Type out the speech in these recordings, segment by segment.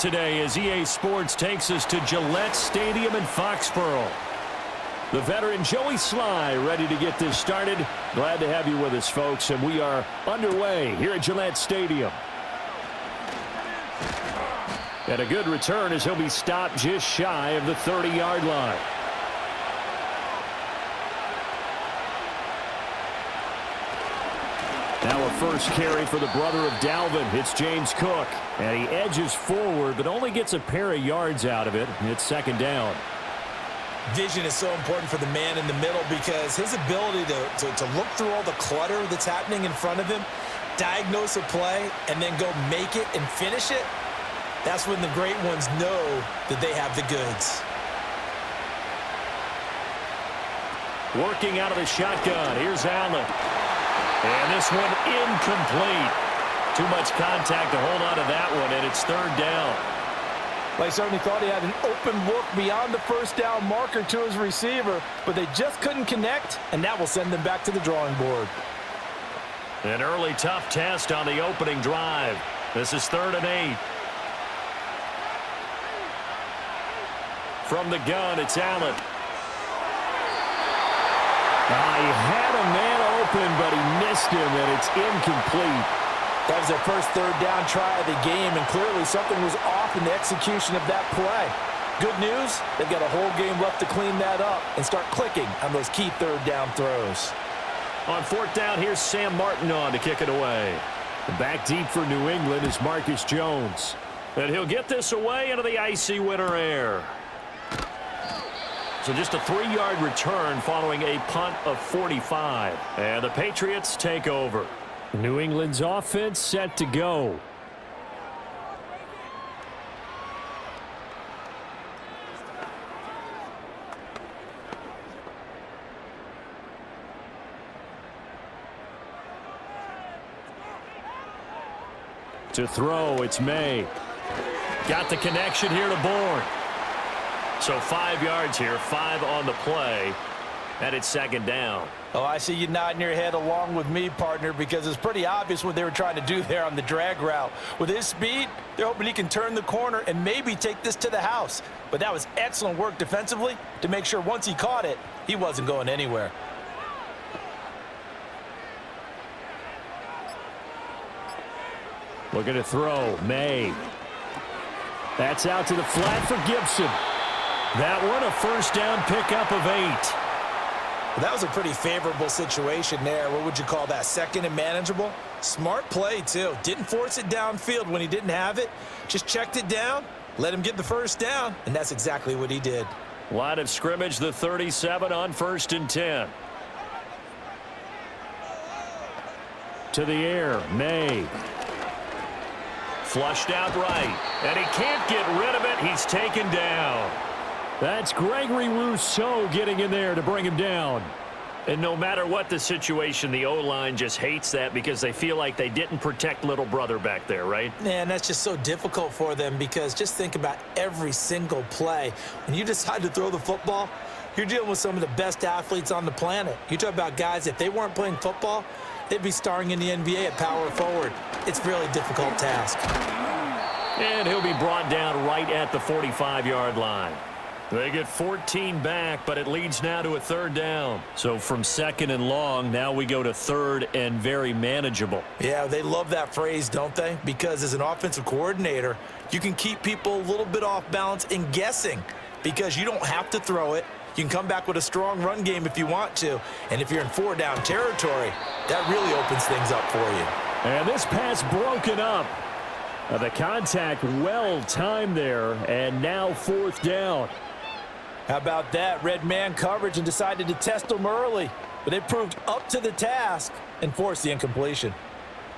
today as EA Sports takes us to Gillette Stadium in Foxborough. The veteran Joey Sly ready to get this started. Glad to have you with us, folks, and we are underway here at Gillette Stadium. And a good return as he'll be stopped just shy of the 30-yard line. Now a first carry for the brother of Dalvin. It's James Cook. And he edges forward, but only gets a pair of yards out of it. It's second down. Vision is so important for the man in the middle because his ability to look through all the clutter that's happening in front of him, diagnose a play, and then go make it and finish it, that's when the great ones know that they have the goods. Working out of the shotgun. Here's Allen. And this one incomplete. Too much contact to hold on to that one, and it's third down. They certainly thought he had an open look beyond the first down marker to his receiver, but they just couldn't connect, and that will send them back to the drawing board. An early tough test on the opening drive. This is 3rd and 8. From the gun, it's Allen. He had a man open, but he missed him, and it's incomplete. That was their first third down try of the game, and clearly something was off in the execution of that play. Good news, they've got a whole game left to clean that up and start clicking on those key third down throws. On 4th down, here's Sam Martin on to kick it away. Back deep for New England is Marcus Jones. And he'll get this away into the icy winter air. So just a 3-yard return following a punt of 45. And the Patriots take over. New England's offense set to go. To throw, it's May. Got the connection here to Bourne. So 5 yards here, 5 on the play, and it's second down. Oh, I see you nodding your head along with me, partner, because it's pretty obvious what they were trying to do there on the drag route. With his speed, they're hoping he can turn the corner and maybe take this to the house. But that was excellent work defensively to make sure once he caught it, he wasn't going anywhere. Looking to throw, May. That's out to the flat for Gibson. That one, a first down pickup of 8. That was a pretty favorable situation there. What would you call that? Second and manageable? Smart play, too. Didn't force it downfield when he didn't have it. Just checked it down, let him get the first down, and that's exactly what he did. Line of scrimmage, the 37 on 1st and 10. To the air, May. Flushed out right, and he can't get rid of it. He's taken down. That's Gregory Rousseau getting in there to bring him down. And no matter what the situation, the O-line just hates that because they feel like they didn't protect little brother back there, right? Man, that's just so difficult for them because just think about every single play. When you decide to throw the football, you're dealing with some of the best athletes on the planet. You talk about guys, if they weren't playing football, they'd be starring in the NBA at power forward. It's a really difficult task. And he'll be brought down right at the 45-yard line. They get 14 back, but it leads now to a 3rd down. So from 2nd and long, now we go to 3rd and very manageable. Yeah, they love that phrase, don't they? Because as an offensive coordinator, you can keep people a little bit off balance and guessing because you don't have to throw it. You can come back with a strong run game if you want to. And if you're in 4-down territory, that really opens things up for you. And this pass broken up. The contact well-timed there, and now 4th down. How about that? Red man coverage and decided to test them early. But they proved up to the task and forced the incompletion.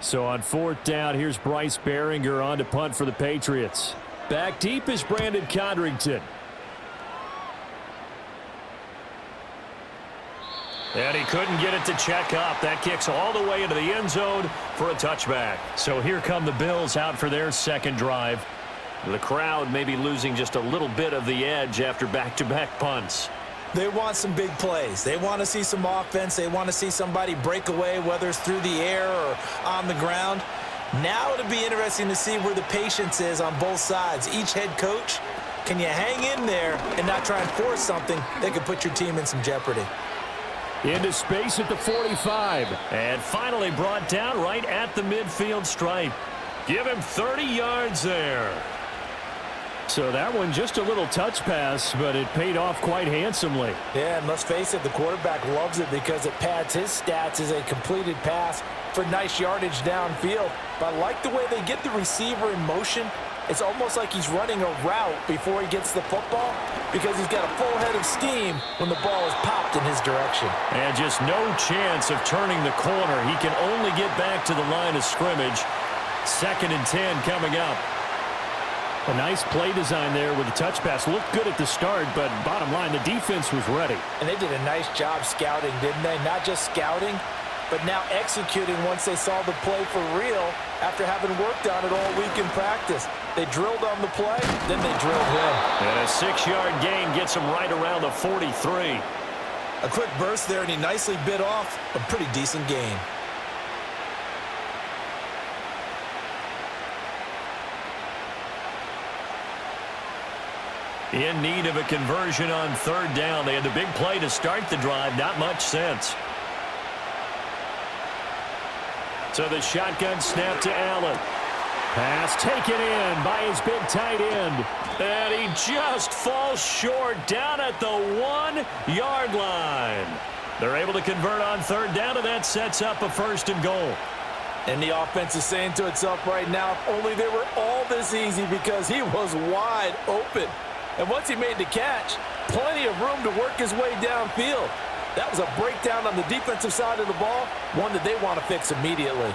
So on 4th down, here's Bryce Behringer on to punt for the Patriots. Back deep is Brandon Codrington. And he couldn't get it to check up. That kicks all the way into the end zone for a touchback. So here come the Bills out for their second drive. The crowd may be losing just a little bit of the edge after back-to-back punts. They want some big plays. They want to see some offense. They want to see somebody break away, whether it's through the air or on the ground. Now it'll be interesting to see where the patience is on both sides. Each head coach, can you hang in there and not try and force something that could put your team in some jeopardy? Into space at the 45. And finally brought down right at the midfield stripe. Give him 30 yards there. So that one just a little touch pass, but it paid off quite handsomely. Yeah, and let's face it, the quarterback loves it because it pads his stats as a completed pass for nice yardage downfield. But I like the way they get the receiver in motion. It's almost like he's running a route before he gets the football because he's got a full head of steam when the ball is popped in his direction. And just no chance of turning the corner. He can only get back to the line of scrimmage. 2nd and 10 coming up. A nice play design there with the touch pass. Looked good at the start, but bottom line, the defense was ready. And they did a nice job scouting, didn't they? Not just scouting, but now executing once they saw the play for real after having worked on it all week in practice. They drilled on the play, then they drilled him. And a 6-yard gain gets him right around the 43. A quick burst there, and he nicely bit off a pretty decent gain. In need of a conversion on 3rd down. They had the big play to start the drive. Not much sense. So the shotgun snap to Allen. Pass taken in by his big tight end. And he just falls short down at the 1-yard line. They're able to convert on 3rd down, and that sets up a 1st and goal. And the offense is saying to itself right now, if only they were all this easy because he was wide open. And once he made the catch, plenty of room to work his way downfield. That was a breakdown on the defensive side of the ball, one that they want to fix immediately.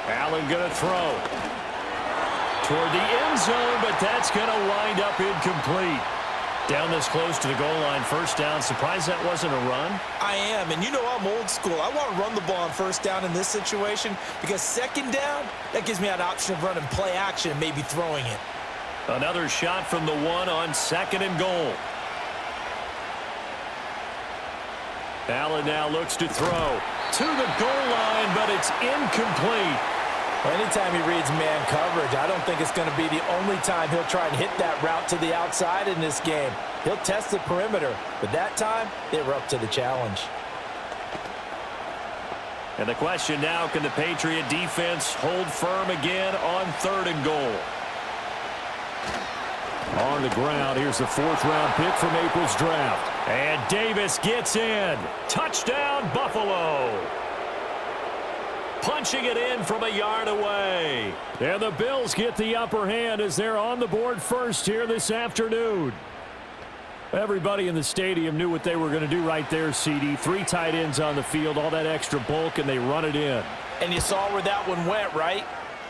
Allen going to throw toward the end zone, but that's going to wind up incomplete. Down this close to the goal line, 1st down. Surprised that wasn't a run? I am, and you know I'm old school. I want to run the ball on 1st down in this situation because 2nd down, that gives me an option of running play action and maybe throwing it. Another shot from the 1 on 2nd and goal. Allen now looks to throw to the goal line, but it's incomplete. Well, anytime he reads man coverage, I don't think it's going to be the only time he'll try and hit that route to the outside in this game. He'll test the perimeter, but that time, they were up to the challenge. And the question now, can the Patriot defense hold firm again on 3rd and goal? On the ground, here's the 4th-round pick from April's draft. And Davis gets in. Touchdown, Buffalo. Punching it in from a yard away. And the Bills get the upper hand as they're on the board first here this afternoon. Everybody in the stadium knew what they were going to do right there, CD. 3 tight ends on the field, all that extra bulk, and they run it in. And you saw where that one went, right?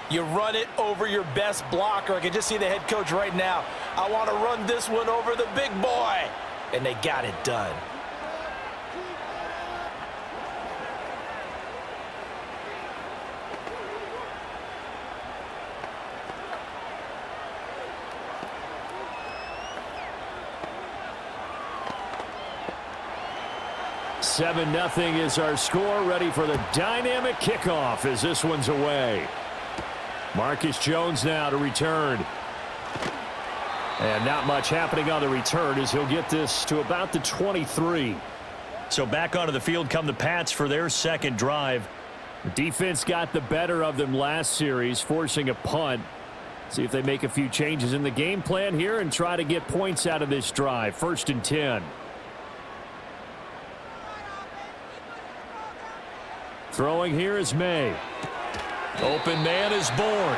You run it over your best blocker. I can just see the head coach right now. I want to run this one over the big boy. And they got it done. Seven 0 is our score, ready for the dynamic kickoff as this one's away. Marcus Jones now to return. And not much happening on the return as he'll get this to about the 23. So back onto the field come the Pats for their 2nd drive. The defense got the better of them last series, forcing a punt. See if they make a few changes in the game plan here and try to get points out of this drive. 1st and 10. Throwing here is May. Open man is born.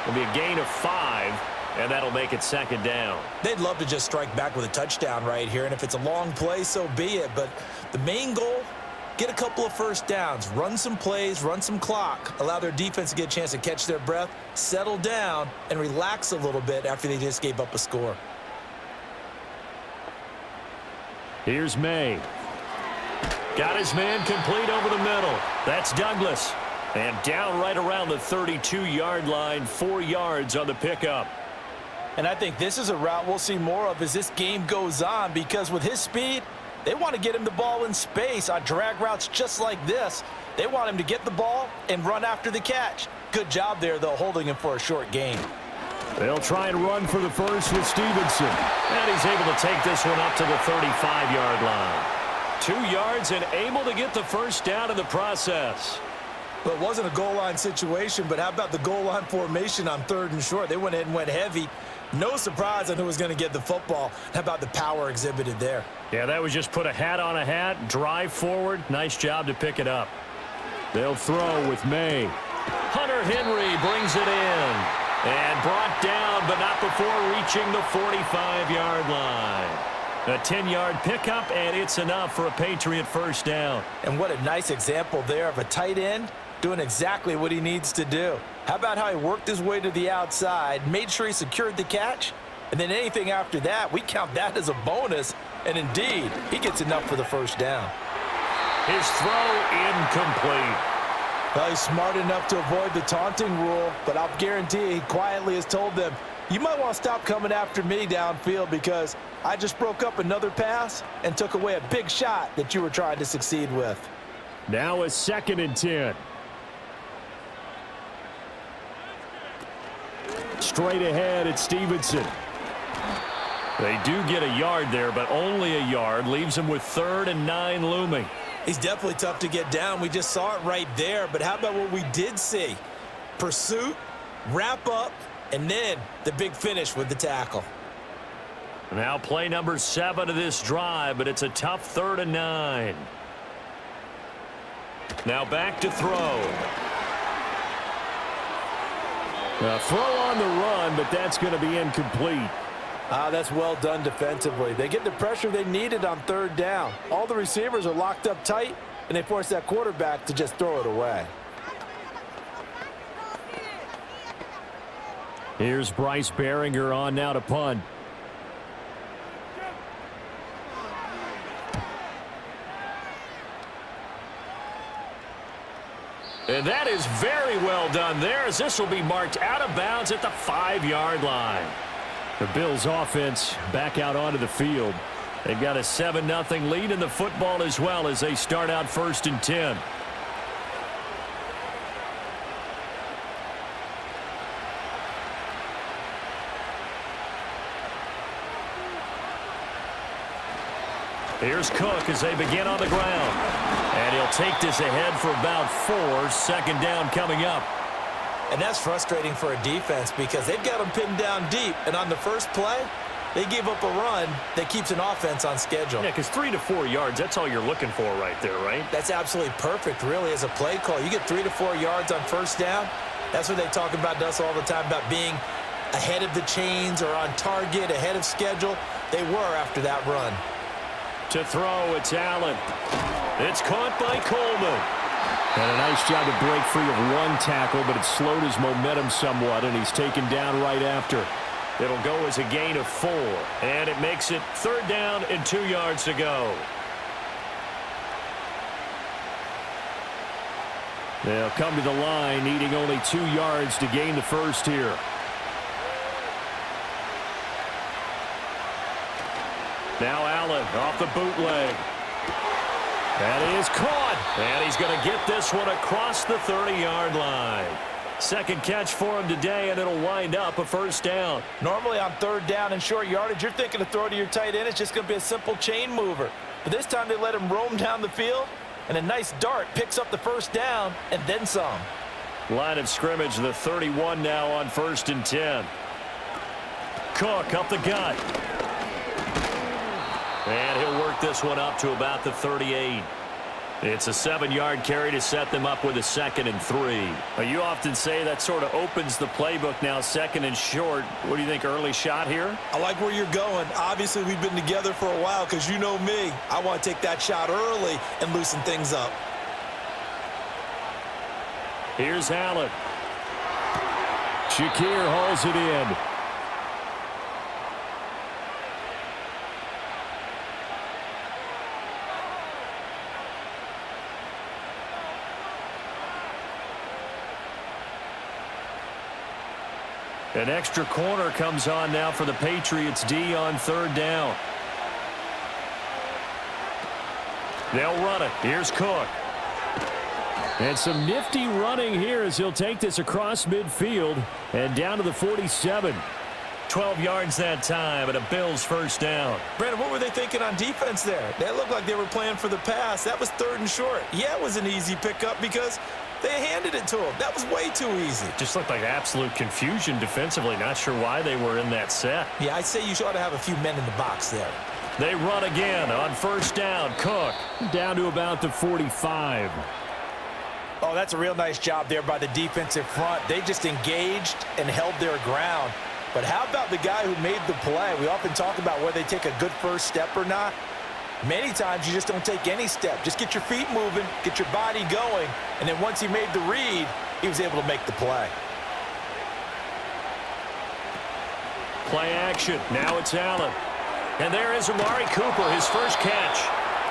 It'll be a gain of 5, and that'll make it 2nd down. They'd love to just strike back with a touchdown right here, and if it's a long play, so be it. But the main goal, get a couple of 1st downs, run some plays, run some clock, allow their defense to get a chance to catch their breath, settle down, and relax a little bit after they just gave up a score. Here's May. Got his man complete over the middle. That's Douglas. And down right around the 32-yard line, 4 yards on the pickup. And I think this is a route we'll see more of as this game goes on, because with his speed, they want to get him the ball in space on drag routes just like this. They want him to get the ball and run after the catch. Good job there, though, holding him for a short gain. They'll try and run for the first with Stevenson. And he's able to take this one up to the 35-yard line. 2 yards and able to get the first down in the process. Well, it wasn't a goal line situation, but how about the goal line formation on 3rd and short? They went ahead and went heavy. No surprise on who was going to get the football. How about the power exhibited there? Yeah, that was just put a hat on a hat, drive forward. Nice job to pick it up. They'll throw with May. Hunter Henry brings it in. And brought down, but not before reaching the 45-yard line. A 10-yard pickup, and it's enough for a Patriot first down. And what a nice example there of a tight end doing exactly what he needs to do. How about how he worked his way to the outside, made sure he secured the catch, and then anything after that, we count that as a bonus. And indeed, he gets enough for the first down. His throw incomplete. Well, he's smart enough to avoid the taunting rule, but I'll guarantee he quietly has told them, you might want to stop coming after me downfield because I just broke up another pass and took away a big shot that you were trying to succeed with. Now a 2nd and 10. Straight ahead, it's Stevenson. They do get a yard there, but only a yard. Leaves them with 3rd and 9 looming. He's definitely tough to get down. We just saw it right there. But how about what we did see? Pursuit, wrap up, and then the big finish with the tackle. Now play number 7 of this drive, but it's a tough 3rd and 9. Now back to throw. A throw on the run, but that's going to be incomplete. That's well done defensively. They get the pressure they needed on 3rd down. All the receivers are locked up tight, and they force that quarterback to just throw it away. Here's Bryce Behringer on now to punt. And that is very well done there, as this will be marked out of bounds at the 5-yard line. The Bills offense back out onto the field. They've got a 7-0 lead in the football as well as they start out 1st and 10. Here's Cook as they begin on the ground. And he'll take this ahead for about 4. 2nd down coming up. And that's frustrating for a defense because they've got them pinned down deep. And on the first play, they give up a run that keeps an offense on schedule. Yeah, because 3 to 4 yards, that's all you're looking for right there, right? That's absolutely perfect, really, as a play call. You get 3 to 4 yards on 1st down. That's what they talk about us all the time, about being ahead of the chains or on target, ahead of schedule. They were after that run. To throw, it's Allen. It's caught by Coleman. And a nice job to break free of 1 tackle, but it slowed his momentum somewhat, and he's taken down right after. It'll go as a gain of 4, and it makes it 3rd down and 2 yards to go. They'll come to the line, needing only 2 yards to gain the first here. Now Allen off the bootleg. That is caught. And he's going to get this one across the 30-yard line. 2nd catch for him today, and it'll wind up a 1st down. Normally on 3rd down and short yardage, you're thinking to throw to your tight end. It's just going to be a simple chain mover. But this time they let him roam down the field, and a nice dart picks up the 1st down and then some. Line of scrimmage, the 31 now on 1st and 10. Cook up the gut. And he'll work this one up to about the 38. It's a 7-yard carry to set them up with a 2nd and 3. Now, you often say that sort of opens the playbook now, 2nd and short. What do you think, early shot here? I like where you're going. Obviously, we've been together for a while because you know me. I want to take that shot early and loosen things up. Here's Allen. Shakir hauls it in. An extra corner comes on now for the Patriots D on 3rd down. They'll run it. Here's Cook. And some nifty running here as he'll take this across midfield and down to the 47. 12 yards that time and a Bills first down. Brandon, what were they thinking on defense there? They looked like they were playing for the pass. That was 3rd and short. Yeah, it was an easy pickup because they handed it to him. That was way too easy. Just looked like absolute confusion defensively. Not sure why they were in that set. Yeah, I'd say you ought to have a few men in the box there. They run again on first down. Cook down to about the 45. Oh, that's a real nice job there by the defensive front. They just engaged and held their ground. But how about the guy who made the play? We often talk about whether they take a good first step or not. Many times you just don't take any step. Just get your feet moving, get your body going, and then once he made the read, he was able to make the play. Play action. Now it's Allen. And there is Amari Cooper, his first catch.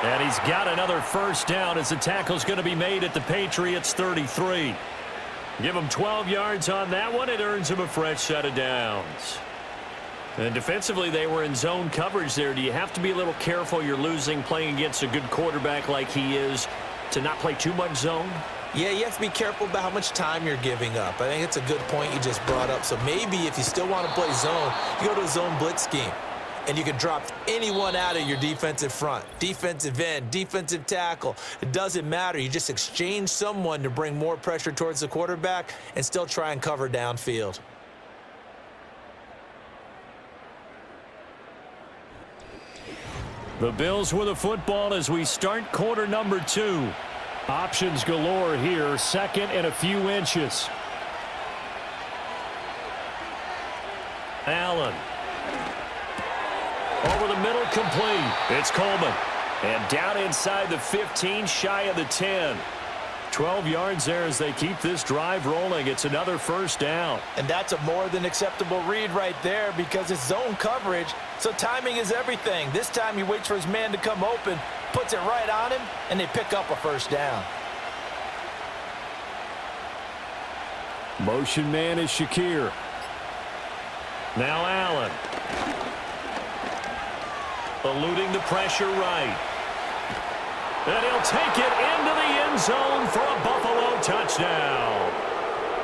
And he's got another first down as the tackle's going to be made at the Patriots 33. Give him 12 yards on that one. It earns him a fresh set of downs. And defensively, they were in zone coverage there. Do you have to be a little careful you're losing playing against a good quarterback like he is to not play too much zone? Yeah, you have to be careful about how much time you're giving up. I think it's a good point you just brought up. So maybe if you still want to play zone, you go to a zone blitz scheme. And you can drop anyone out of your defensive front, defensive end, defensive tackle. It doesn't matter. You just exchange someone to bring more pressure towards the quarterback and still try and cover downfield. The Bills with the football as we start quarter number 2. Options galore here, 2nd and a few inches. Allen. Over the middle, complete. It's Coleman. And down inside the 15, shy of the 10. 12 yards there as they keep this drive rolling. It's another first down. And that's a more than acceptable read right there because it's zone coverage, so timing is everything. This time he waits for his man to come open, puts it right on him, and they pick up a first down. Motion man is Shakir. Now Allen. Eluding the pressure right. And he'll take it into the end zone for a Buffalo touchdown.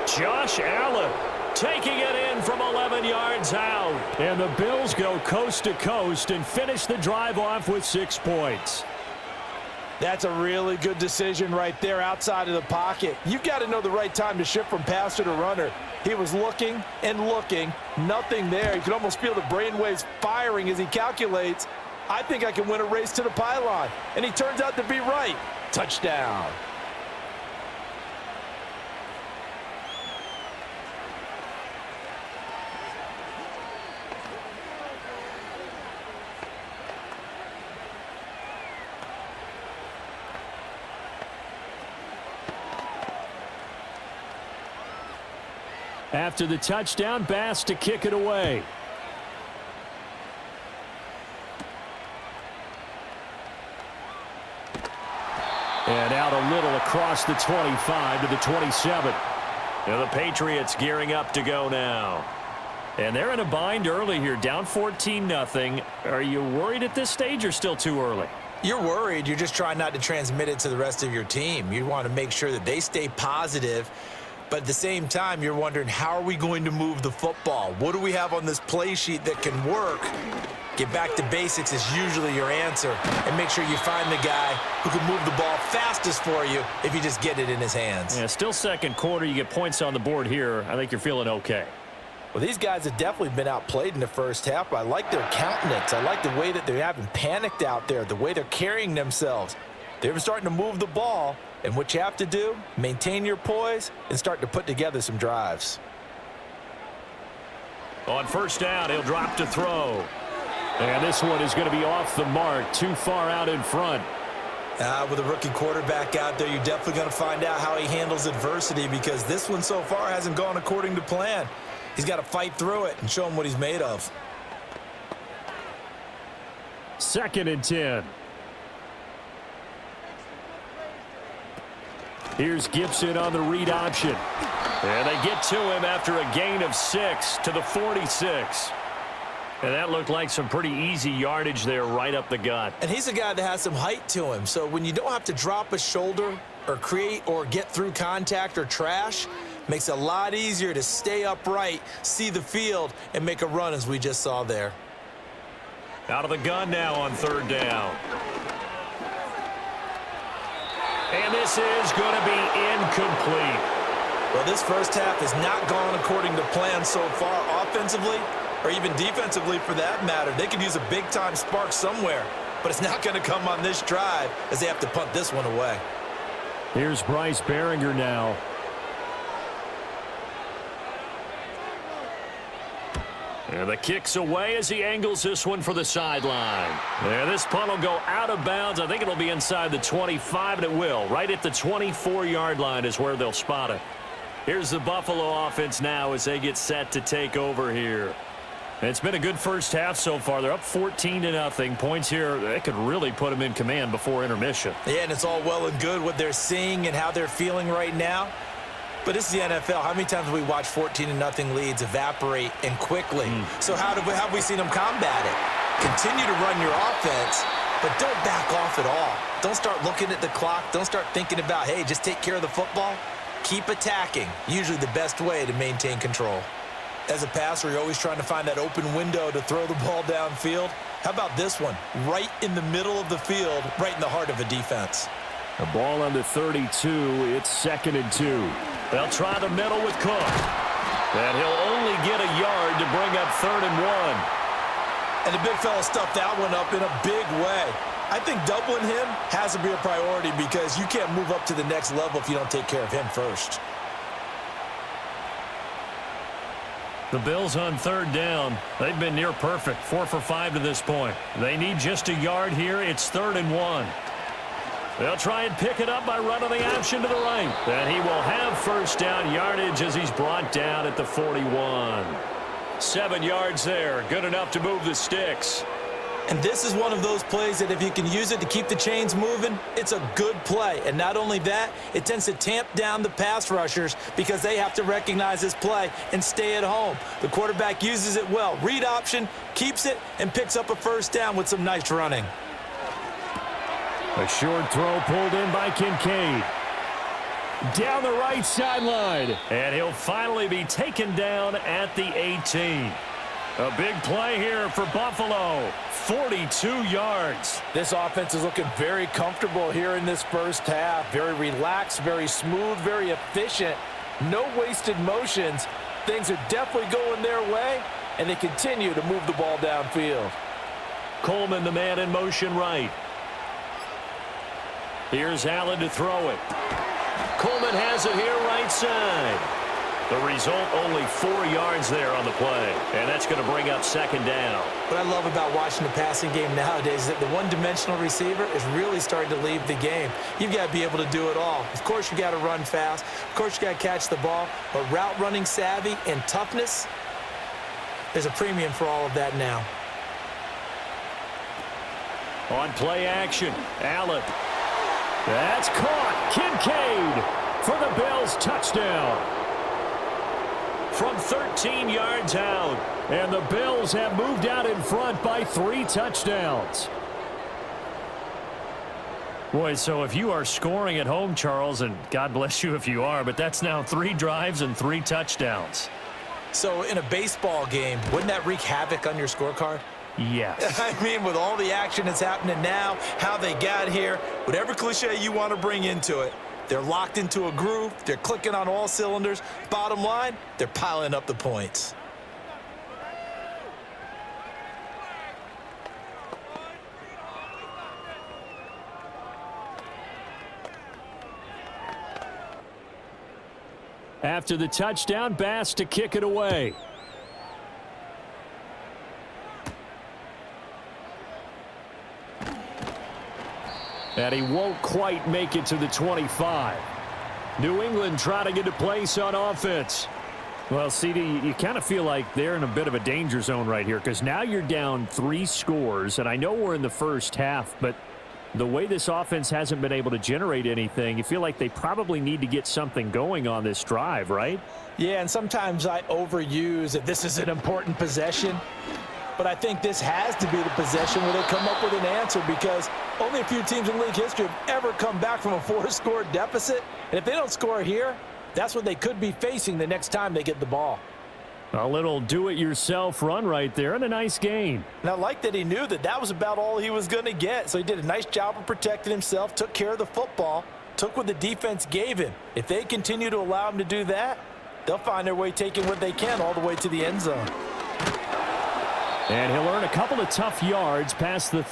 Josh Allen taking it in from 11 yards out. And the Bills go coast to coast and finish the drive off with 6 points. That's a really good decision right there outside of the pocket. You've got to know the right time to shift from passer to runner. He was looking and looking, nothing there. You can almost feel the brainwaves firing as he calculates, I think I can win a race to the pylon. And he turns out to be right. Touchdown. After the touchdown, Bass to kick it away. And out a little across the 25 to the 27. Now the Patriots gearing up to go now. And they're in a bind early here, down 14-0. Are you worried at this stage or still too early? You're worried. You're just trying not to transmit it to the rest of your team. You want to make sure that they stay positive. But at the same time, you're wondering, how are we going to move the football? What do we have on this play sheet that can work? Get back to basics is usually your answer. And make sure you find the guy who can move the ball fastest for you if you just get it in his hands. Yeah, still second quarter. You get points on the board here. I think you're feeling okay. Well, these guys have definitely been outplayed in the first half. I like their countenance. I like the way that they haven't panicked out there, the way they're carrying themselves. They're starting to move the ball. And what you have to do, maintain your poise and start to put together some drives. On first down, he'll drop to throw. And this one is going to be off the mark, too far out in front. With a rookie quarterback out there, you're definitely going to find out how he handles adversity because this one so far hasn't gone according to plan. He's got to fight through it and show him what he's made of. 2nd and 10. Here's Gibson on the read option. And they get to him after a gain of 6 to the 46. And that looked like some pretty easy yardage there right up the gut. And he's a guy that has some height to him. So when you don't have to drop a shoulder or create or get through contact or trash, makes it a lot easier to stay upright, see the field, and make a run as we just saw there. Out of the gun now on third down. And this is going to be incomplete. Well, this first half has not gone according to plan so far offensively or even defensively for that matter. They could use a big-time spark somewhere, but it's not going to come on this drive as they have to punt this one away. Here's Bryce Behringer now. And the kick's away as he angles this one for the sideline. And this punt will go out of bounds. I think it'll be inside the 25, and it will. Right at the 24-yard line is where they'll spot it. Here's the Buffalo offense now as they get set to take over here. It's been a good first half so far. They're up 14-0. Points here, they could really put them in command before intermission. Yeah, and it's all well and good what they're seeing and how they're feeling right now. But this is the NFL. How many times have we watched 14-0 leads evaporate and quickly? So how have we seen them combat it? Continue to run your offense, but don't back off at all. Don't start looking at the clock. Don't start thinking about, hey, just take care of the football. Keep attacking. Usually the best way to maintain control. As a passer, you're always trying to find that open window to throw the ball downfield. How about this one? Right in the middle of the field, right in the heart of a defense. The ball on the 32. It's 2nd and 2. They'll try the middle with Cook. And he'll only get a yard to bring up 3rd and 1. And the big fella stuffed that one up in a big way. I think doubling him has to be a priority because you can't move up to the next level if you don't take care of him first. The Bills on 3rd down. They've been near perfect, 4 for 5 to this point. They need just a yard here. It's 3rd and 1. They'll try and pick it up by running the option to the right. And he will have first down yardage as he's brought down at the 41. 7 yards there. Good enough to move the sticks. And this is one of those plays that if you can use it to keep the chains moving, it's a good play. And not only that, it tends to tamp down the pass rushers because they have to recognize this play and stay at home. The quarterback uses it well. Read option, keeps it, and picks up a first down with some nice running. A short throw pulled in by Kincaid. Down the right sideline. And he'll finally be taken down at the 18. A big play here for Buffalo. 42 yards. This offense is looking very comfortable here in this first half. Very relaxed, very smooth, very efficient. No wasted motions. Things are definitely going their way, and they continue to move the ball downfield. Coleman, the man in motion right. Here's Allen to throw it. Coleman has it here right side. The result, only 4 yards there on the play. And that's going to bring up 2nd down. What I love about watching the passing game nowadays is that the one-dimensional receiver is really starting to leave the game. You've got to be able to do it all. Of course, you got to run fast. Of course, you got to catch the ball. But route running savvy and toughness, there's a premium for all of that now. On play action, Allen. That's caught. Kincaid for the Bills touchdown. From 13 yards out. And the Bills have moved out in front by 3 touchdowns. Boy, so if you are scoring at home, Charles, and God bless you if you are, but that's now 3 drives and 3 touchdowns. So in a baseball game, wouldn't that wreak havoc on your scorecard? Yes. I mean, with all the action that's happening now, how they got here, whatever cliche you want to bring into it, they're locked into a groove. They're clicking on all cylinders. Bottom line, they're piling up the points. After the touchdown, Bass to kick it away. And he won't quite make it to the 25. New England trying to get a place on offense. Well, CD, you kind of feel like they're in a bit of a danger zone right here because now you're down 3 scores, and I know we're in the first half, but the way this offense hasn't been able to generate anything, you feel like they probably need to get something going on this drive, right? Yeah, and sometimes I overuse that this is an important possession. But I think this has to be the possession where they come up with an answer, because only a few teams in league history have ever come back from a 4-score deficit. And if they don't score here, that's what they could be facing the next time they get the ball. A little do-it-yourself run right there, and a nice gain. And I like that he knew that that was about all he was going to get. So he did a nice job of protecting himself, took care of the football, took what the defense gave him. If they continue to allow him to do that, they'll find their way taking what they can all the way to the end zone. And he'll earn a couple of tough yards past the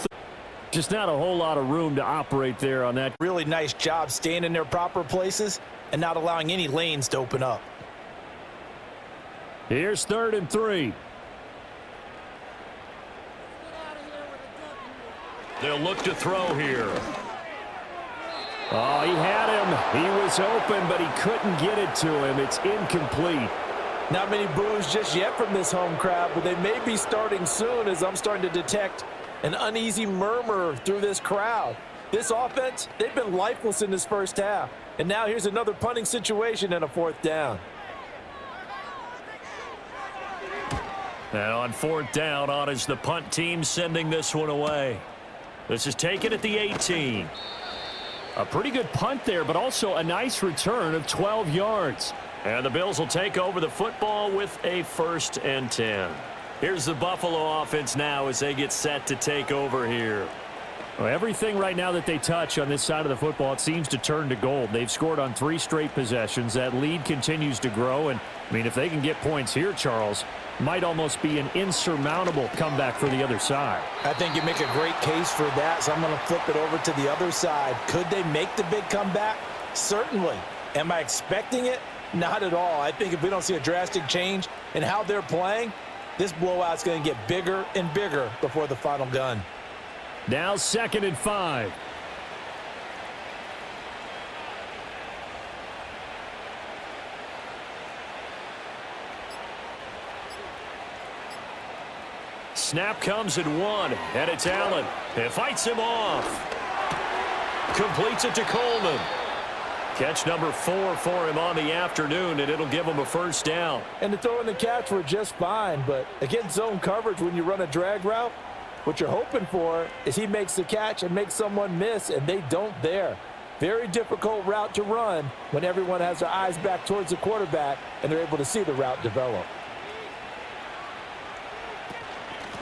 just not a whole lot of room to operate there on that. Really nice job staying in their proper places and not allowing any lanes to open up. Here's 3rd and 3. They'll look to throw here. Oh, he had him. He was open, but he couldn't get it to him. It's incomplete. Not many boos just yet from this home crowd, but they may be starting soon, as I'm starting to detect an uneasy murmur through this crowd. This offense, they've been lifeless in this first half. And now here's another punting situation and a 4th down. Now on 4th down, on is the punt team sending this one away. This is taken at the 18. A pretty good punt there, but also a nice return of 12 yards. And the Bills will take over the football with a 1st and 10. Here's the Buffalo offense now as they get set to take over here. Well, everything right now that they touch on this side of the football, it seems to turn to gold. They've scored on 3 straight possessions. That lead continues to grow. And, I mean, if they can get points here, Charles, might almost be an insurmountable comeback for the other side. I think you make a great case for that, so I'm going to flip it over to the other side. Could they make the big comeback? Certainly. Am I expecting it? Not at all. I think if we don't see a drastic change in how they're playing, this blowout's going to get bigger and bigger before the final gun. Now 2nd and 5. Snap comes at 1, and it's Allen. It fights him off. Completes it to Coleman. Catch number 4 for him on the afternoon, and it'll give him a 1st down. And the throw and the catch were just fine, but against zone coverage, when you run a drag route, what you're hoping for is he makes the catch and makes someone miss, and they don't there. Very difficult route to run when everyone has their eyes back towards the quarterback and they're able to see the route develop.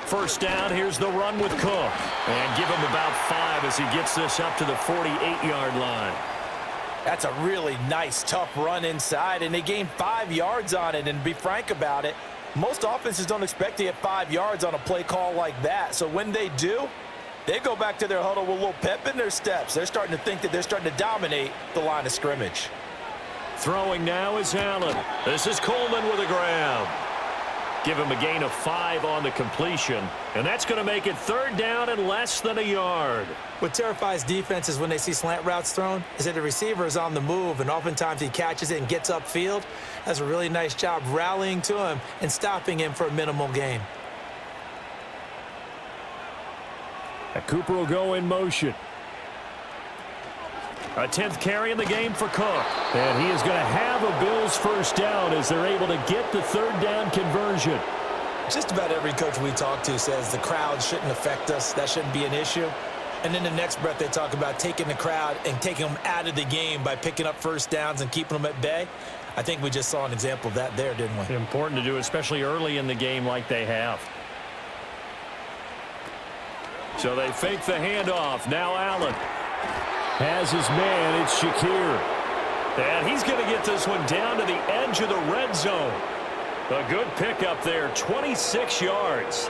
1st down, here's the run with Cook. And give him about 5 as he gets this up to the 48-yard line. That's a really nice, tough run inside, and they gained 5 yards on it. And to be frank about it, most offenses don't expect to get 5 yards on a play call like that. So when they do, they go back to their huddle with a little pep in their steps. They're starting to think that they're starting to dominate the line of scrimmage. Throwing now is Allen. This is Coleman with a grab. Give him a gain of 5 on the completion, and that's going to make it 3rd down and less than a yard. What terrifies defenses when they see slant routes thrown is that the receiver is on the move, and oftentimes he catches it and gets upfield. Does a really nice job rallying to him and stopping him for a minimal gain. Cooper will go in motion. A 10th carry in the game for Cook. And he is going to have a Bills 1st down as they're able to get the 3rd down conversion. Just about every coach we talk to says the crowd shouldn't affect us. That shouldn't be an issue. And in the next breath, they talk about taking the crowd and taking them out of the game by picking up 1st downs and keeping them at bay. I think we just saw an example of that there, didn't we? Important to do, especially early in the game like they have. So they fake the handoff. Now Allen has his man. It's Shakir. And he's going to get this one down to the edge of the red zone. A good pickup there, 26 yards.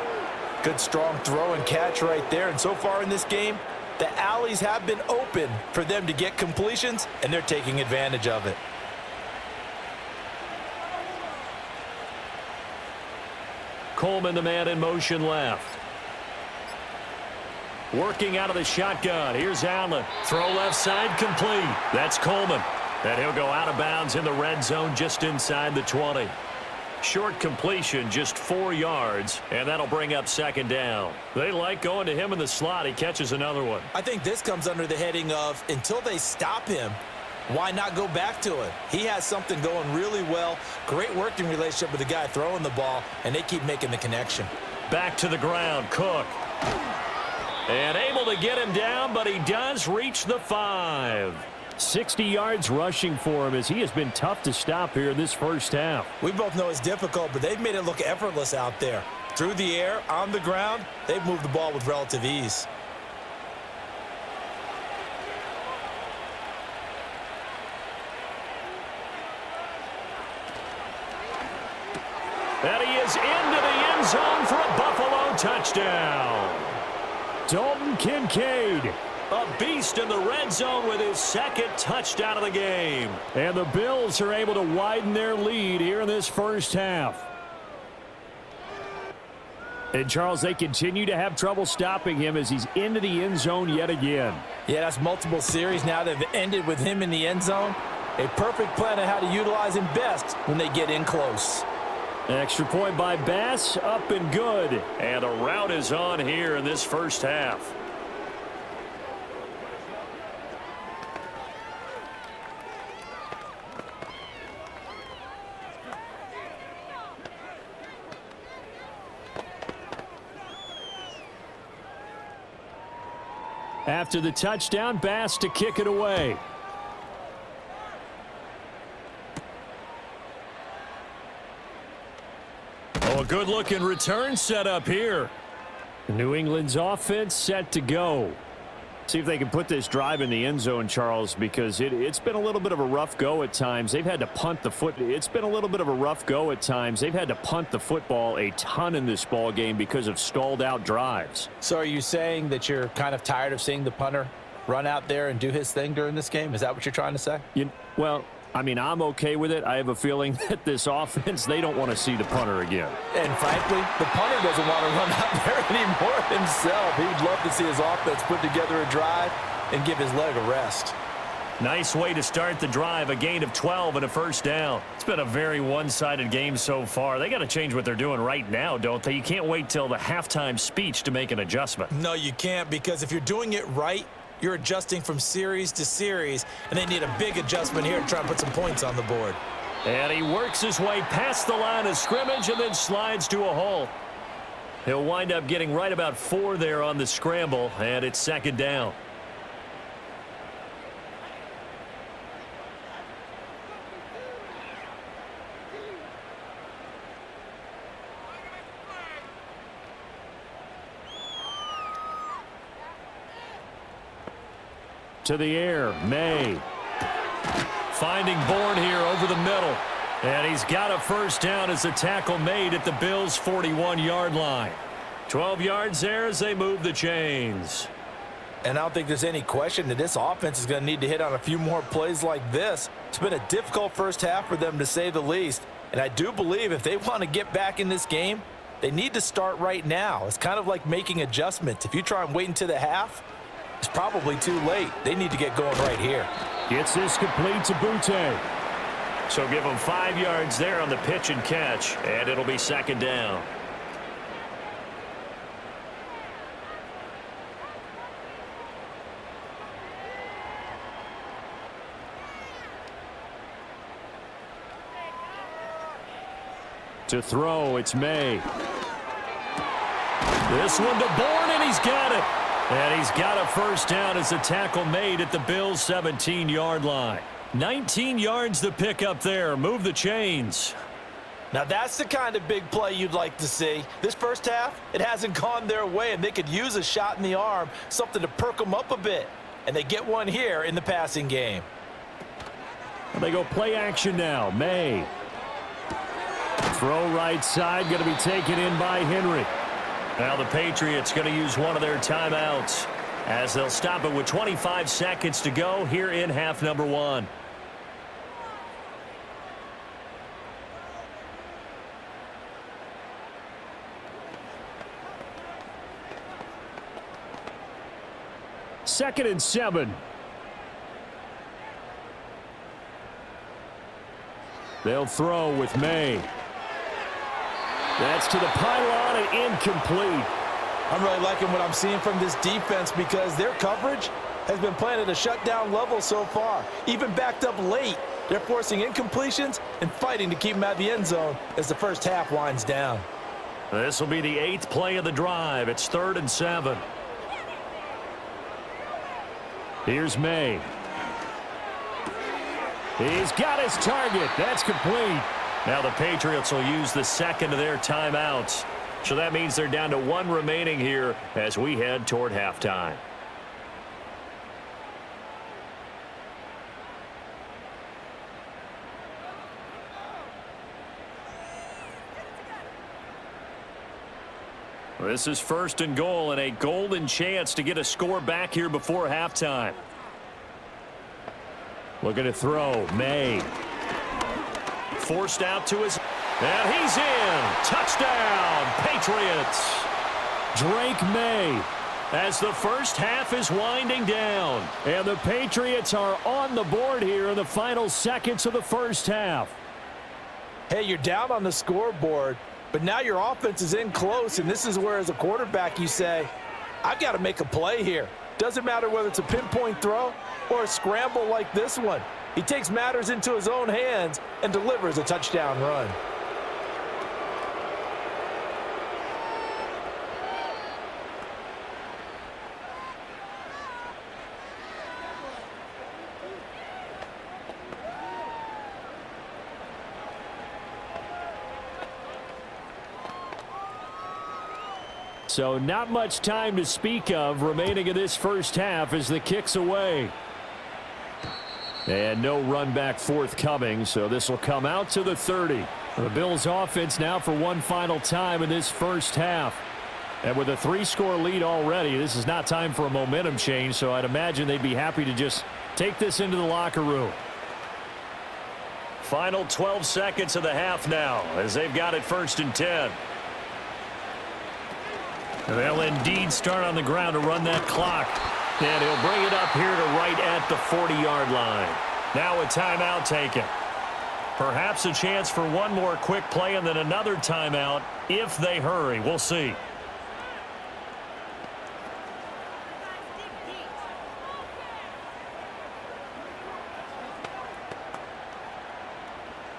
Good strong throw and catch right there. And so far in this game, the alleys have been open for them to get completions, and they're taking advantage of it. Coleman, the man in motion left. Working out of the shotgun. Here's Allen. Throw left side complete. That's Coleman. And he'll go out of bounds in the red zone just inside the 20. Short completion, just 4 yards, and that'll bring up 2nd down. They like going to him in the slot. He catches another one. I think this comes under the heading of until they stop him, why not go back to it? He has something going really well. Great working relationship with the guy throwing the ball, and they keep making the connection. back to the ground. Cook. And able to get him down, but he does reach the 5. 60 yards rushing for him as he has been tough to stop here in this first half. We both know it's difficult, but they've made it look effortless out there. Through the air, on the ground, they've moved the ball with relative ease. And he is into the end zone for a Buffalo touchdown. Dalton Kincaid, a beast in the red zone with his second touchdown of the game. And the Bills are able to widen their lead here in this first half. And, Charles, they continue to have trouble stopping him as he's into the end zone yet again. Yeah, that's multiple series now that have ended with him in the end zone. A perfect plan on how to utilize him best when they get in close. Extra point by Bass, up and good. And the route is on here in this first half. After the touchdown, Bass to kick it away. Oh, a good-looking return set up here. New England's offense set to go. See if they can put this drive in the end zone, Charles, because it's been a little bit of a rough go at times. They've had to punt the foot. It's been a little bit of a rough go at times. They've had to punt the football a ton in this ball game because of stalled-out drives. So are you saying that you're kind of tired of seeing the punter run out there and do his thing during this game? Is that what you're trying to say? Well, I mean, I'm okay with it. I have a feeling that this offense, they don't want to see the punter again. And frankly, the punter doesn't want to run out there anymore himself. He would love to see his offense put together a drive and give his leg a rest. Nice way to start the drive, a gain of 12 and a first down. It's been a very one-sided game so far. They got to change what they're doing right now, don't they? You can't wait till the halftime speech to make an adjustment. No, you can't, because if you're doing it right, you're adjusting from series to series, and they need a big adjustment here to try and put some points on the board. And he works his way past the line of scrimmage and then slides to a halt. He'll wind up getting right about 4 there on the scramble, and it's second down. To the air, May. Finding Bourne here over the middle. And he's got a first down as the tackle made at the Bills' 41-yard line. 12 yards there as they move the chains. And I don't think there's any question that this offense is going to need to hit on a few more plays like this. It's been a difficult first half for them, to say the least. And I do believe if they want to get back in this game, they need to start right now. It's kind of like making adjustments. If you try and wait until the half, it's probably too late. They need to get going right here. Gets this complete to Butte. So give him 5 yards there on the pitch and catch, and it'll be second down. To throw, it's May. This one to Bourne, and he's got it. And he's got a first down as the tackle made at the Bills' 17-yard line. 19 yards to pick up there. Move the chains. Now that's the kind of big play you'd like to see. This first half, it hasn't gone their way, and they could use a shot in the arm, something to perk them up a bit. And they get one here in the passing game. And they go play action now. May. Throw right side, going to be taken in by Henry. Now the Patriots going to use one of their timeouts as they'll stop it with 25 seconds to go here in half number 1. Second and 7. They'll throw with May. That's to the pylon and incomplete. I'm really liking what I'm seeing from this defense because their coverage has been playing at a shutdown level so far. Even backed up late, they're forcing incompletions and fighting to keep them out of the end zone as the first half winds down. This will be the 8th play of the drive. It's 3rd and 7. Here's May. He's got his target. That's complete. Now the Patriots will use the second of their timeouts. So that means they're down to 1 remaining here as we head toward halftime. This is 1st and goal and a golden chance to get a score back here before halftime. Looking to throw. May. Forced out to his... And he's in. Touchdown, Patriots. Drake May as the first half is winding down. And the Patriots are on the board here in the final seconds of the first half. Hey, you're down on the scoreboard, but now your offense is in close, and this is where, as a quarterback, you say, I've got to make a play here. Doesn't matter whether it's a pinpoint throw or a scramble like this one. He takes matters into his own hands and delivers a touchdown run. So not much time to speak of remaining in this first half as the kick's away. And no run back forthcoming, so this will come out to the 30. The Bills offense now for one final time in this first half. And with a 3-score lead already, this is not time for a momentum change, so I'd imagine they'd be happy to just take this into the locker room. Final 12 seconds of the half now as they've got it 1st and 10. They'll indeed start on the ground to run that clock. And he'll bring it up here to right at the 40-yard line. Now a timeout taken. Perhaps a chance for one more quick play and then another timeout if they hurry. We'll see.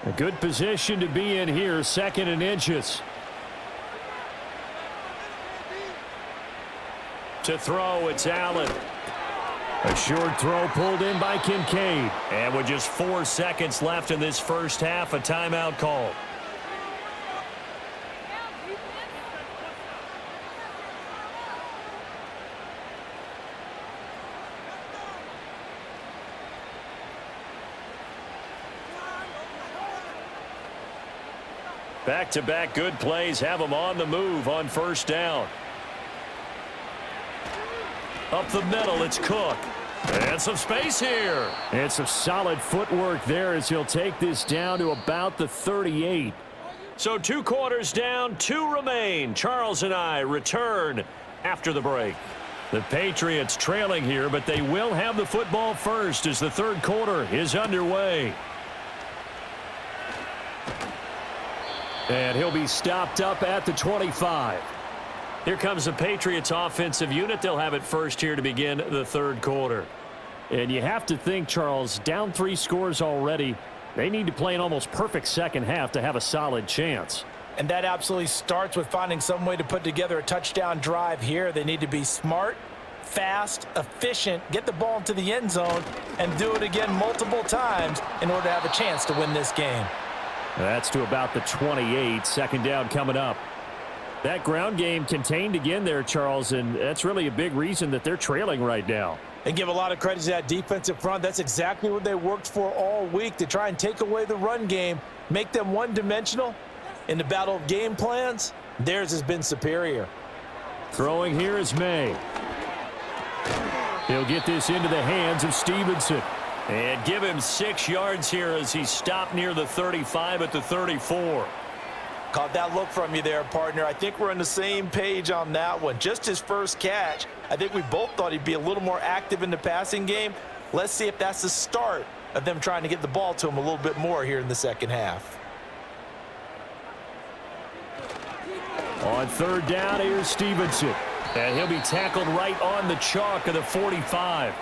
A good position to be in here, 2nd and inches. To throw, it's Allen. A short throw pulled in by Kincaid. And with just 4 seconds left in this first half, a timeout called. Back-to-back good plays have them on the move on 1st down. Up the middle, it's Cook. And some space here. And some solid footwork there as he'll take this down to about the 38. So 2 quarters down, 2 remain. Charles and I return after the break. The Patriots trailing here, but they will have the football first as the 3rd quarter is underway. And he'll be stopped up at the 25. Here comes the Patriots offensive unit. They'll have it first here to begin the 3rd quarter. And you have to think, Charles, down 3 scores already. They need to play an almost perfect second half to have a solid chance. And that absolutely starts with finding some way to put together a touchdown drive here. They need to be smart, fast, efficient, get the ball into the end zone, and do it again multiple times in order to have a chance to win this game. That's to about the 28. 2nd down coming up. That ground game contained again there, Charles, and that's really a big reason that they're trailing right now. And give a lot of credit to that defensive front. That's exactly what they worked for all week, to try and take away the run game, make them one-dimensional. In the battle of game plans, theirs has been superior. Throwing here is May. He'll get this into the hands of Stevenson. And give him 6 yards here as he stopped near the 35 at the 34. Caught that look from you there, partner. I think we're on the same page on that one. Just his first catch. I think we both thought he'd be a little more active in the passing game. Let's see if that's the start of them trying to get the ball to him a little bit more here in the second half. On 3rd down, here's Stevenson. And he'll be tackled right on the chalk of the 45.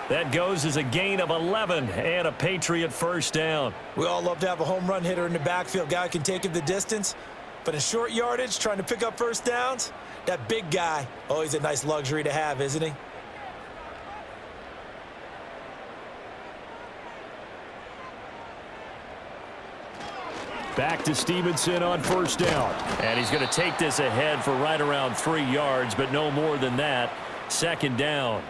That goes as a gain of 11 and a Patriot first down. We all love to have a home run hitter in the backfield. Guy can take it the distance. But in short yardage, trying to pick up first downs, that big guy, always a nice luxury to have, isn't he? Back to Stevenson on first down. And he's going to take this ahead for right around 3 yards, but no more than that. Second down.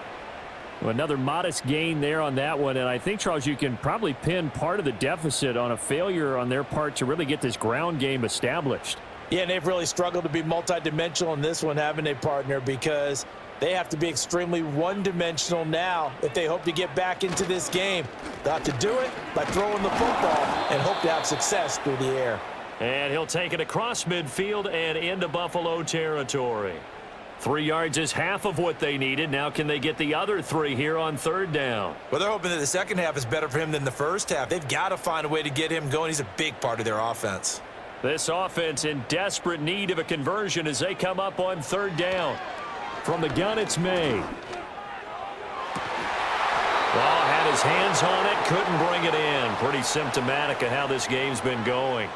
Well, another modest gain there on that one. And I think, Charles, you can probably pin part of the deficit on a failure on their part to really get this ground game established. Yeah, and they've really struggled to be multidimensional in this one, haven't they, partner? Because they have to be extremely one-dimensional now if they hope to get back into this game. They'll have to do it by throwing the football and hope to have success through the air. And he'll take it across midfield and into Buffalo territory. 3 yards is half of what they needed. Now can they get the other 3 here on third down? Well, they're hoping that the second half is better for him than the first half. They've got to find a way to get him going. He's a big part of their offense. This offense in desperate need of a conversion as they come up on third down. From the gun, it's May. Well, had his hands on it, couldn't bring it in. Pretty symptomatic of how this game's been going.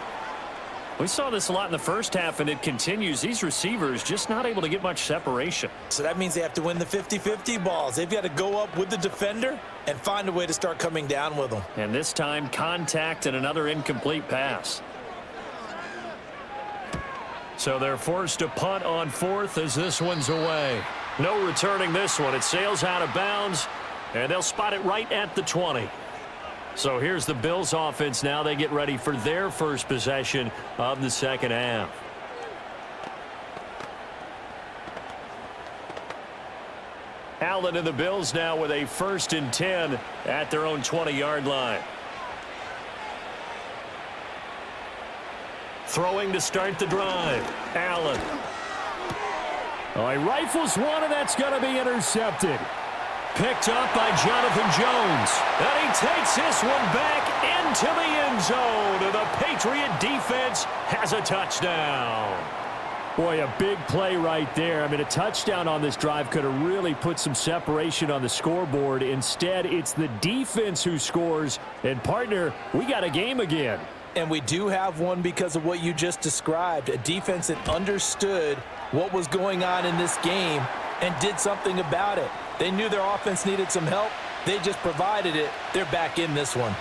We saw this a lot in the first half, and it continues. These receivers just not able to get much separation. So that means they have to win the 50-50 balls. They've got to go up with the defender and find a way to start coming down with them. And this time, contact and another incomplete pass. So they're forced to punt on fourth as this one's away. No returning this one. It sails out of bounds, and they'll spot it right at the 20. So here's the Bills offense now. They get ready for their first possession of the second half. Allen and the Bills now with a 1st and 10 at their own 20-yard line. Throwing to start the drive. Allen. Oh, he rifles one, and that's going to be intercepted. Picked up by Jonathan Jones. And he takes this one back into the end zone. And the Patriot defense has a touchdown. Boy, a big play right there. I mean, a touchdown on this drive could have really put some separation on the scoreboard. Instead, it's the defense who scores. And, partner, we got a game again. And we do have one because of what you just described. A defense that understood what was going on in this game and did something about it. They knew their offense needed some help. They just provided it. They're back in this one.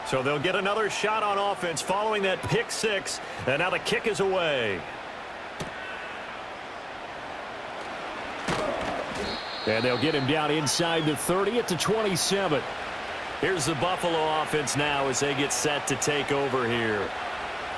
So they'll get another shot on offense following that pick six. And now the kick is away. And they'll get him down inside the 30 at the 27. Here's the Buffalo offense now as they get set to take over here.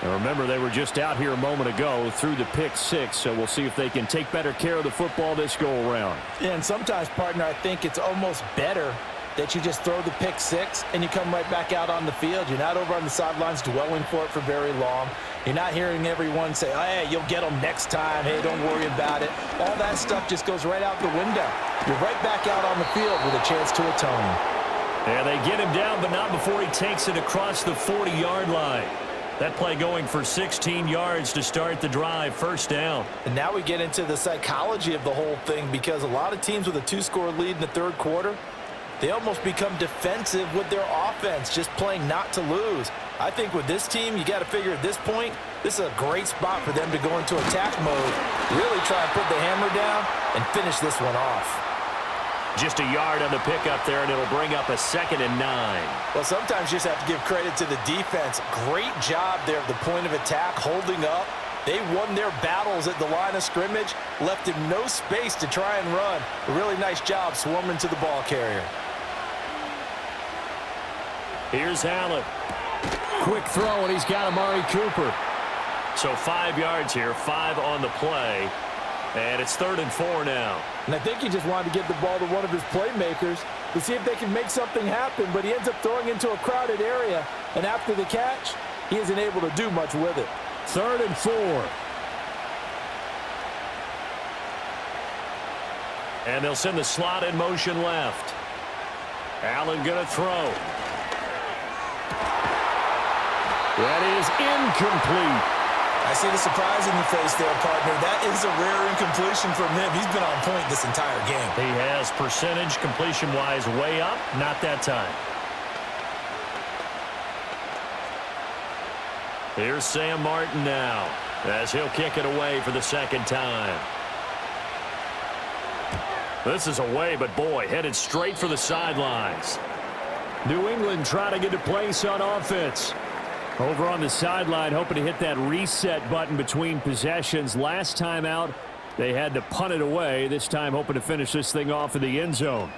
And remember, they were just out here a moment ago through the pick six, so we'll see if they can take better care of the football this go-around. Yeah, and sometimes, partner, I think it's almost better that you just throw the pick six and you come right back out on the field. You're not over on the sidelines dwelling for it for very long. You're not hearing everyone say, oh, hey, you'll get them next time. Hey, don't worry about it. All that stuff just goes right out the window. You're right back out on the field with a chance to atone. And they get him down, but not before he takes it across the 40-yard line. That play going for 16 yards to start the drive, first down. And now we get into the psychology of the whole thing, because a lot of teams with a 2-score lead in the third quarter, they almost become defensive with their offense, just playing not to lose. I think with this team, you got to figure at this point, this is a great spot for them to go into attack mode, really try and put the hammer down and finish this one off. Just a yard on the pickup there, and it'll bring up a 2nd and 9. Well, sometimes you just have to give credit to the defense. Great job there at the point of attack, holding up. They won their battles at the line of scrimmage, left him no space to try and run. A really nice job swarming to the ball carrier. Here's Allen. Quick throw, and he's got Amari Cooper. So 5 yards here, 5 on the play. And it's 3rd and 4 now. And I think he just wanted to get the ball to one of his playmakers to see if they can make something happen, but he ends up throwing into a crowded area. And after the catch, he isn't able to do much with it. 3rd and 4. And they'll send the slot in motion left. Allen going to throw. That is incomplete. I see the surprise in your face there, partner. That is a rare incompletion from him. He's been on point this entire game. He has percentage completion-wise way up, not that time. Here's Sam Martin now, as he'll kick it away for the second time. This is away, but boy, headed straight for the sidelines. New England trying to get a place on offense. Over on the sideline, hoping to hit that reset button between possessions. Last time out, they had to punt it away. This time, hoping to finish this thing off in the end zone.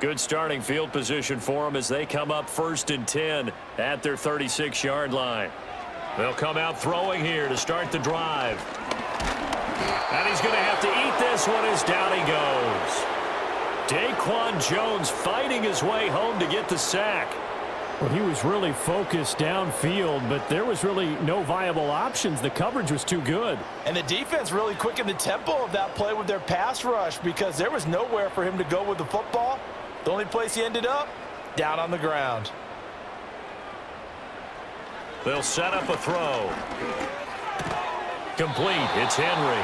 Good starting field position for them as they come up 1st and 10 at their 36-yard line. They'll come out throwing here to start the drive. And he's going to have to eat this one as down he goes. Daquan Jones fighting his way home to get the sack. Well, he was really focused downfield, but there was really no viable options. The coverage was too good. And the defense really quickened the tempo of that play with their pass rush because there was nowhere for him to go with the football. The only place he ended up, down on the ground. They'll set up a throw. Complete. It's Henry.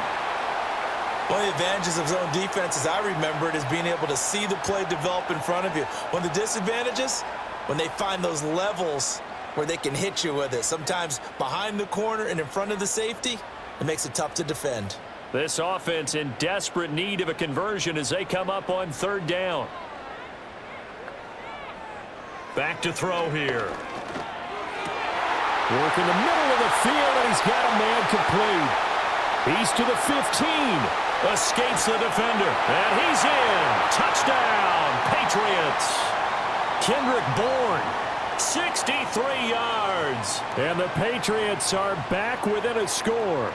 One of the advantages of zone defense, as I remember it, is being able to see the play develop in front of you. One of the disadvantages, when they find those levels where they can hit you with it. Sometimes behind the corner and in front of the safety, it makes it tough to defend. This offense in desperate need of a conversion as they come up on 3rd down. Back to throw here. Work in the middle of the field, and he's got a man complete. He's to the 15. Escapes the defender, and he's in. Touchdown, Patriots. Kendrick Bourne, 63 yards. And the Patriots are back within a score.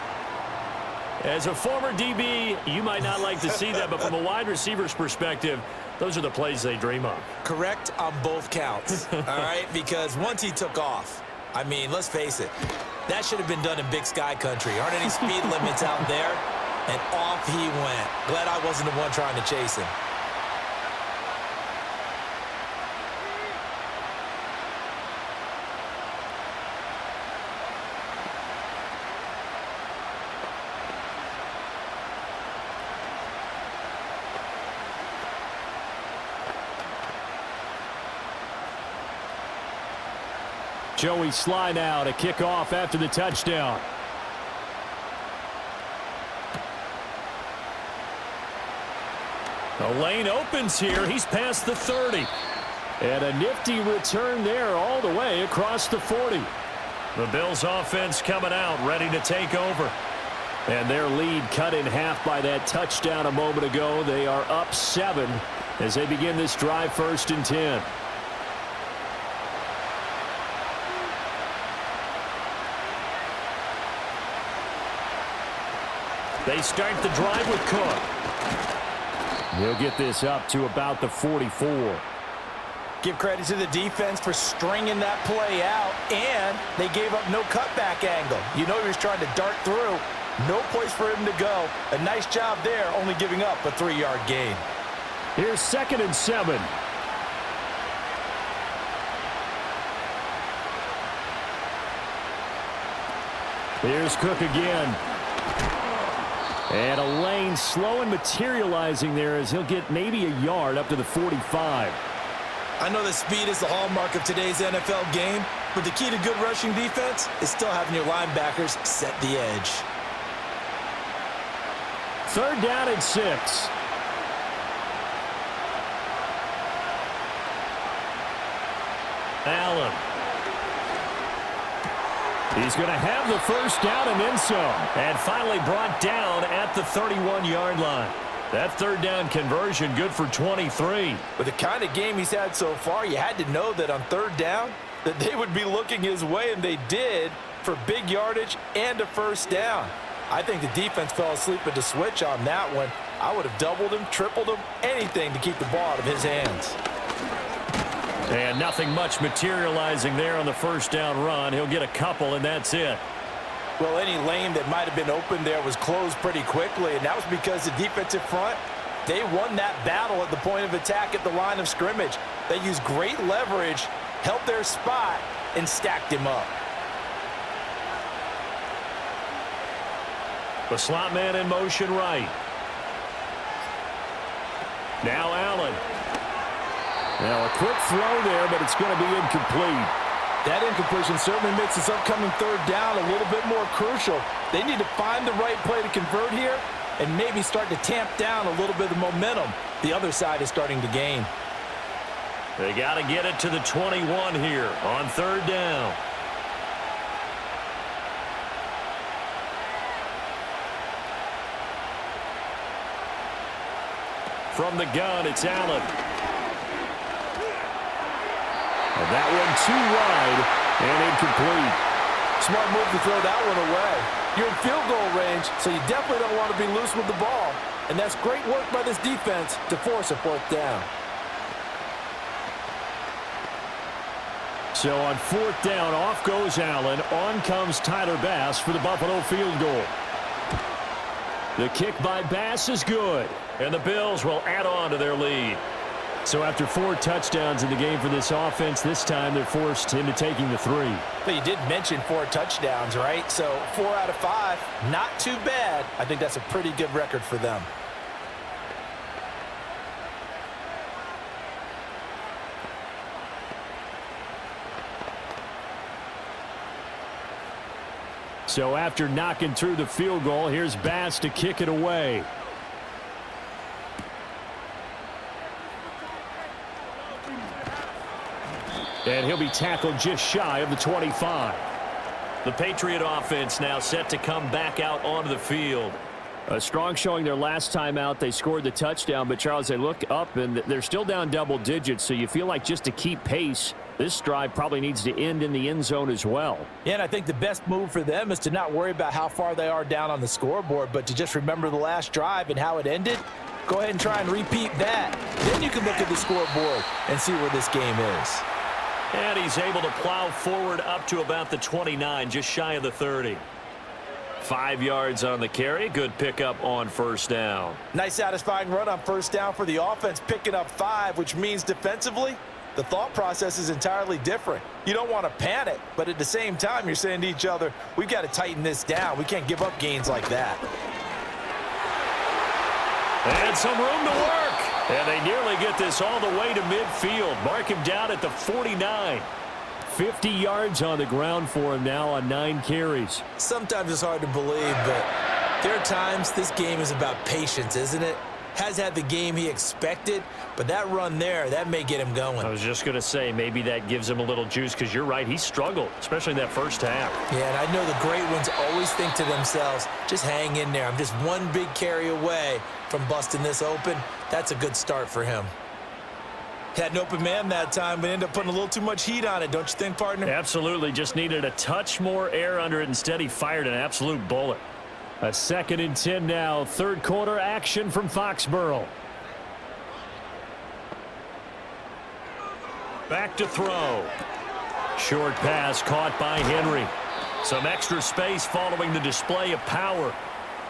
As a former DB, you might not like to see that, but from a wide receiver's perspective, those are the plays they dream of. Correct on both counts, all right? Because once he took off, I mean, let's face it, that should have been done in Big Sky country. Aren't any speed limits out there? And off he went. Glad I wasn't the one trying to chase him. Joey Sly now to kick off after the touchdown. The lane opens here. He's past the 30. And a nifty return there all the way across the 40. The Bills offense coming out, ready to take over. And their lead cut in half by that touchdown a moment ago. They are up 7 as they begin this drive 1st and 10. They start the drive with Cook. They'll get this up to about the 44. Give credit to the defense for stringing that play out, and they gave up no cutback angle. You know he was trying to dart through. No place for him to go. A nice job there, only giving up a 3-yard gain. Here's 2nd and 7. Here's Cook again. And a lane slow and materializing there as he'll get maybe a yard up to the 45. I know that speed is the hallmark of today's NFL game, but the key to good rushing defense is still having your linebackers set the edge. 3rd down and 6. Allen. He's going to have the 1st down and then some. And finally brought down at the 31-yard line. That 3rd down conversion good for 23. With the kind of game he's had so far, you had to know that on 3rd down that they would be looking his way, and they did, for big yardage and a 1st down. I think the defense fell asleep at the switch on that one. I would have doubled him, tripled him, anything to keep the ball out of his hands. And nothing much materializing there on the 1st down run. He'll get a couple, and that's it. Well, any lane that might have been open there was closed pretty quickly, and that was because the defensive front, they won that battle at the point of attack at the line of scrimmage. They used great leverage, held their spot, and stacked him up. The slot man in motion right. Now Allen. Now a quick throw there, but it's going to be incomplete. That incompletion certainly makes this upcoming third down a little bit more crucial. They need to find the right play to convert here and maybe start to tamp down a little bit of momentum the other side is starting to gain. They got to get it to the 21 here on third down. From the gun, it's Allen. And that one too wide and incomplete. Smart move to throw that one away. You're in field goal range, so you definitely don't want to be loose with the ball. And that's great work by this defense to force a fourth down. So on fourth down, off goes Allen. On comes Tyler Bass for the Buffalo field goal. The kick by Bass is good, and the Bills will add on to their lead. So after 4 touchdowns in the game for this offense, this time they're forced into taking the 3. But you did mention 4 touchdowns, right? So 4 out of 5, not too bad. I think that's a pretty good record for them. So after knocking through the field goal, here's Bass to kick it away. And he'll be tackled just shy of the 25. The Patriot offense now set to come back out onto the field. A strong showing their last time out. They scored the touchdown, but Charles, they look up and they're still down double digits, so you feel like just to keep pace, this drive probably needs to end in the end zone as well. Yeah, and I think the best move for them is to not worry about how far they are down on the scoreboard, but to just remember the last drive and how it ended. Go ahead and try and repeat that. Then you can look at the scoreboard and see where this game is. And he's able to plow forward up to about the 29, just shy of the 30. 5 yards on the carry. Good pickup on first down. Nice satisfying run on first down for the offense, picking up 5, which means defensively, the thought process is entirely different. You don't want to panic, but at the same time, you're saying to each other, we've got to tighten this down. We can't give up gains like that. And some room to work. And they nearly get this all the way to midfield. Mark him down at the 49. 50 yards on the ground for him now on 9 carries. Sometimes it's hard to believe, but there are times this game is about patience, isn't it? Has had the game he expected, but that run there, that may get him going. I was just going to say, maybe that gives him a little juice, because you're right, he struggled, especially in that first half. Yeah, and I know the great ones always think to themselves, just hang in there. I'm just one big carry away from busting this open. That's a good start for him. Had an open man that time, but ended up putting a little too much heat on it, don't you think, partner? Absolutely, just needed a touch more air under it. Instead, he fired an absolute bullet. A 2nd and 10 now. Third quarter action from Foxborough. Back to throw. Short pass caught by Henry. Some extra space following the display of power.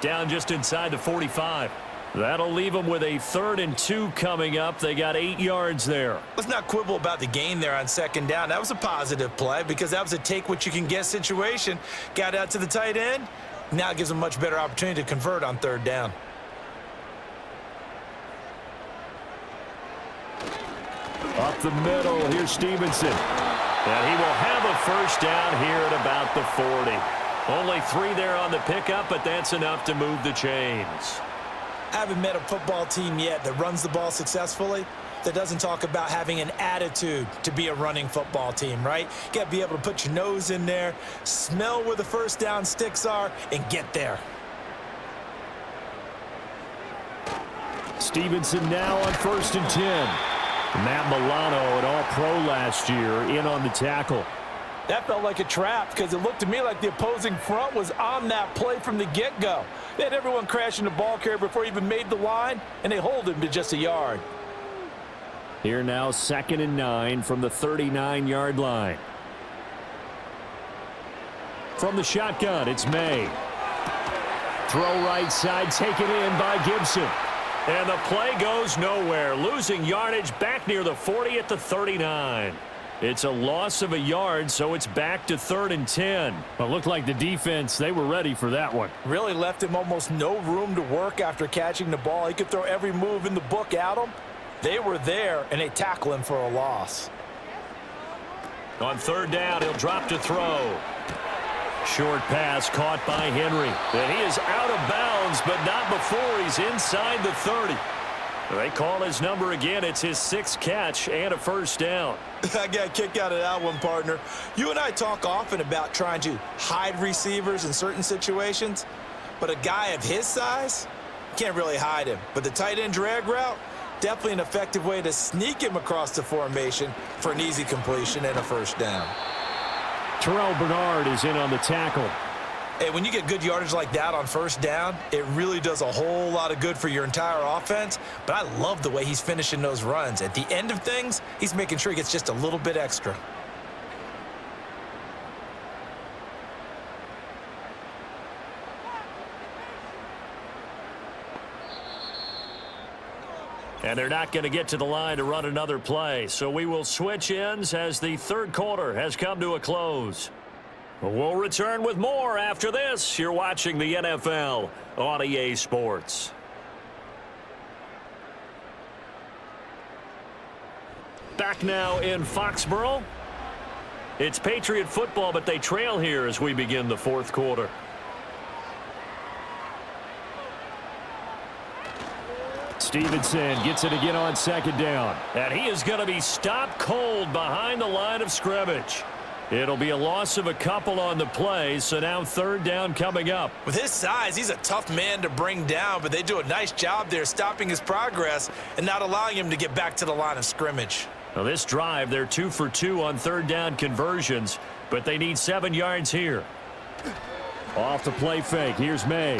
Down just inside the 45. That'll leave them with a 3rd and 2 coming up. They got 8 yards there. Let's not quibble about the gain there on 2nd down. That was a positive play because that was a take-what-you-can-get situation. Got out to the tight end. Now it gives them a much better opportunity to convert on 3rd down. Up the middle, here's Stevenson. And he will have a first down here at about the 40. Only 3 there on the pickup, but that's enough to move the chains. I haven't met a football team yet that runs the ball successfully that doesn't talk about having an attitude to be a running football team, right? You got to be able to put your nose in there, smell where the first down sticks are, and get there. Stevenson now on 1st and 10. Matt Milano, an all-pro last year, in on the tackle. That felt like a trap because it looked to me like the opposing front was on that play from the get-go. They had everyone crashing the ball carrier before he even made the line, and they hold him to just a yard. Here now, 2nd and 9 from the 39-yard line. From the shotgun, it's May. Throw right side, taken in by Gibson. And the play goes nowhere, losing yardage back near the 40 at the 39. It's a loss of a yard, so it's back to 3rd and 10. But looked like the defense, they were ready for that one. Really left him almost no room to work after catching the ball. He could throw every move in the book at him. They were there, and they tackle him for a loss. On 3rd down, he'll drop to throw. Short pass caught by Henry. And he is out of bounds, but not before he's inside the 30. They call his number again. It's his 6th catch and a 1st down. I got a kick out of that one, partner. You and I talk often about trying to hide receivers in certain situations, but a guy of his size, can't really hide him. But the tight end drag route, definitely an effective way to sneak him across the formation for an easy completion and a 1st down. Terrell Bernard is in on the tackle. Hey, when you get good yardage like that on 1st down, it really does a whole lot of good for your entire offense. But I love the way he's finishing those runs. At the end of things, he's making sure he gets just a little bit extra. And they're not going to get to the line to run another play. So we will switch ends as the 3rd quarter has come to a close. We'll return with more after this. You're watching the NFL on EA Sports. Back now in Foxborough. It's Patriot football, but they trail here as we begin the 4th quarter. Stevenson gets it again on 2nd down. And he is going to be stopped cold behind the line of scrimmage. It'll be a loss of a couple on the play, so now 3rd down coming up. With his size, he's a tough man to bring down, but they do a nice job there stopping his progress and not allowing him to get back to the line of scrimmage. Now this drive, they're 2 for 2 on 3rd down conversions, but they need 7 yards here. Off the play fake, here's May.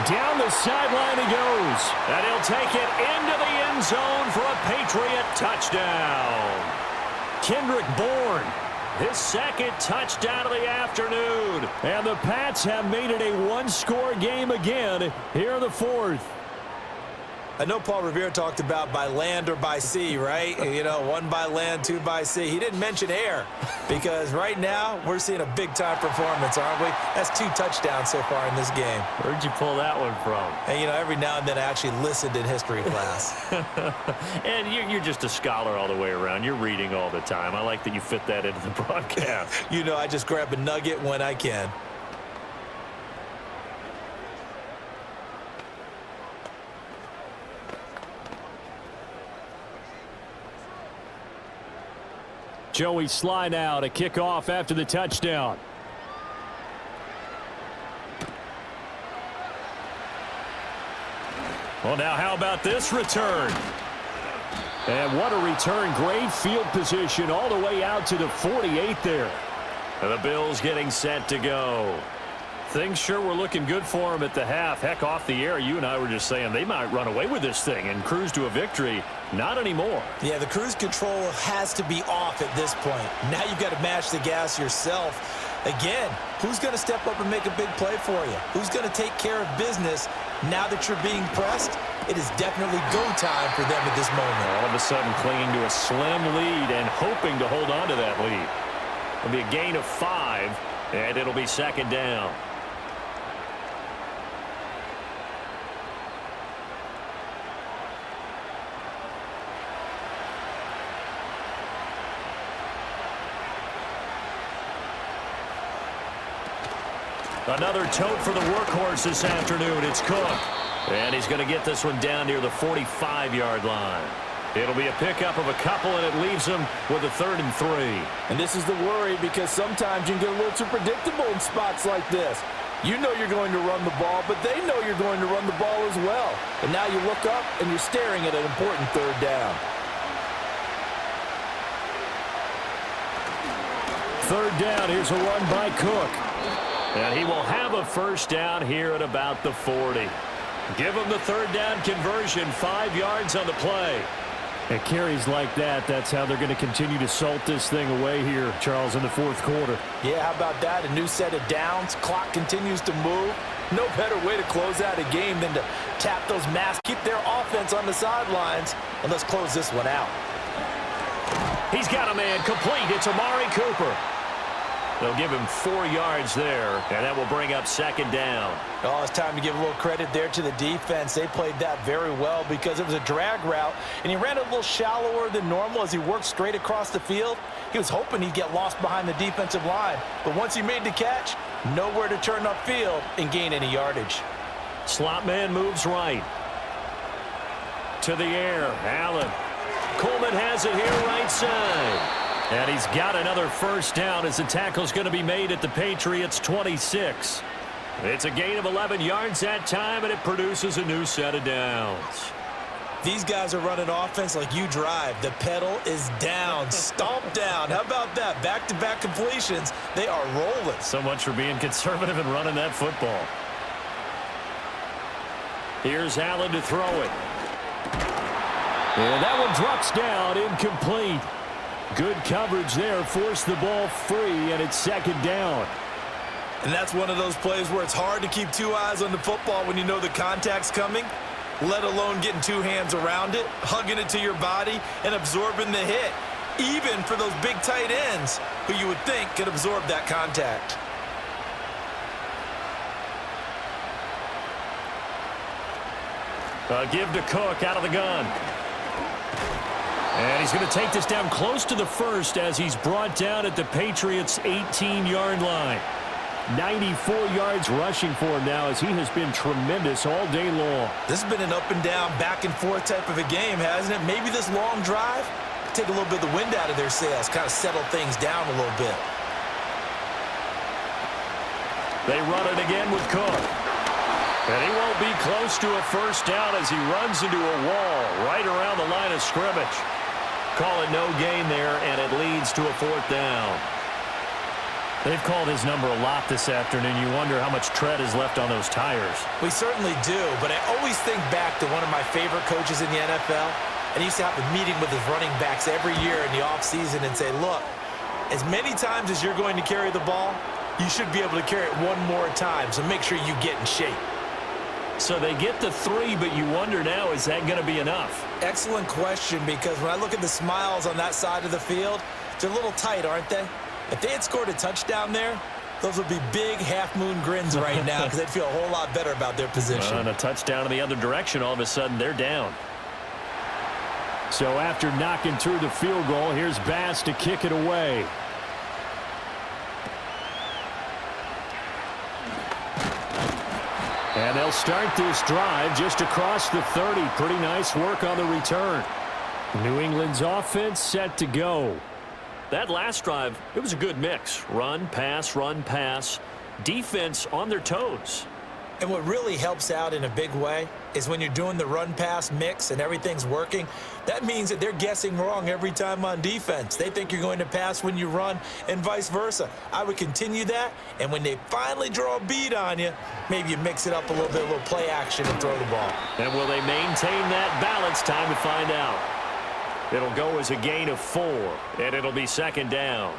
Down the sideline he goes, and he'll take it into the end zone for a Patriot touchdown. Kendrick Bourne, his 2nd touchdown of the afternoon. And the Pats have made it a 1-score game again here in the 4th. I know Paul Revere talked about by land or by sea, right? You know, 1 by land, 2 by sea. He didn't mention air because right now we're seeing a big-time performance, aren't we? That's 2 touchdowns so far in this game. Where'd you pull that one from? And, you know, every now and then I actually listened in history class. And you're just a scholar all the way around. You're reading all the time. I like that you fit that into the broadcast. You know, I just grab a nugget when I can. Joey Sly now to kick off after the touchdown. Well, now how about this return? And what a return. Great field position all the way out to the 48 there. And the Bills getting set to go. Things sure were looking good for them at the half. Heck, off the air, you and I were just saying they might run away with this thing and cruise to a victory. Not anymore. Yeah, the cruise control has to be off at this point. Now you've got to mash the gas yourself. Again, who's going to step up and make a big play for you? Who's going to take care of business now that you're being pressed? It is definitely go time for them at this moment. All of a sudden clinging to a slim lead and hoping to hold on to that lead. It'll be a gain of 5, and it'll be 2nd down. Another tote for the workhorse this afternoon. It's Cook. And he's going to get this one down near the 45-yard line. It'll be a pickup of a couple, and it leaves him with a 3rd and 3. And this is the worry because sometimes you can get a little too predictable in spots like this. You know you're going to run the ball, but they know you're going to run the ball as well. And now you look up, and you're staring at an important 3rd down. 3rd down. Here's a run by Cook. And he will have a 1st down here at about the 40. Give him the 3rd down conversion, 5 yards on the play. And carries like that, that's how they're going to continue to salt this thing away here, Charles, in the 4th quarter. Yeah, how about that? A new set of downs. Clock continues to move. No better way to close out a game than to tap those masks, keep their offense on the sidelines, and let's close this one out. He's got a man complete. It's Amari Cooper. They'll give him 4 yards there, and that will bring up second down. Oh, it's time to give a little credit there to the defense. They played that very well because it was a drag route, and he ran a little shallower than normal as he worked straight across the field. He was hoping he'd get lost behind the defensive line, but once he made the catch, nowhere to turn upfield and gain any yardage. Slot man moves right. To the air, Allen. Coleman has it here right side. And he's got another first down as the tackle's going to be made at the Patriots' 26. It's a gain of 11 yards that time, and it produces a new set of downs. These guys are running offense like you drive. The pedal is down, stomp down. How about that? Back-to-back completions. They are rolling. So much for being conservative and running that football. Here's Allen to throw it. And that one drops down, incomplete. Good coverage there, forced the ball free, and it's second down. And that's one of those plays where it's hard to keep 2 eyes on the football when you know the contact's coming, let alone getting 2 hands around it, hugging it to your body, and absorbing the hit, even for those big tight ends who you would think could absorb that contact. Give to Cook out of the gun. And he's going to take this down close to the first as he's brought down at the Patriots' 18-yard line. 94 yards rushing for him now as he has been tremendous all day long. This has been an up-and-down, back-and-forth type of a game, hasn't it? Maybe this long drive, take a little bit of the wind out of their sails, kind of settle things down a little bit. They run it again with Cook. And he won't be close to a first down as he runs into a wall right around the line of scrimmage. Call it no gain there, and it leads to a 4th down. They've called his number a lot this afternoon. You wonder how much tread is left on those tires. We certainly do, but I always think back to one of my favorite coaches in the NFL, and he used to have a meeting with his running backs every year in the offseason and say, look, as many times as you're going to carry the ball, you should be able to carry it one more time, so make sure you get in shape. So they get the 3, but you wonder now, is that going to be enough? Excellent question, because when I look at the smiles on that side of the field, they're a little tight, aren't they? If they had scored a touchdown there, those would be big half-moon grins right now because they'd feel a whole lot better about their position. And a touchdown in the other direction, all of a sudden they're down. So after knocking through the field goal, here's Bass to kick it away. And they'll start this drive just across the 30. Pretty nice work on the return. New England's offense set to go. That last drive, it was a good mix. Run, pass, defense on their toes. And what really helps out in a big way is when you're doing the run-pass mix and everything's working, that means that they're guessing wrong every time on defense. They think you're going to pass when you run and vice versa. I would continue that, and when they finally draw a beat on you, maybe you mix it up a little bit, a little play action and throw the ball. And will they maintain that balance? Time to find out. It'll go as a gain of 4, and it'll be second down.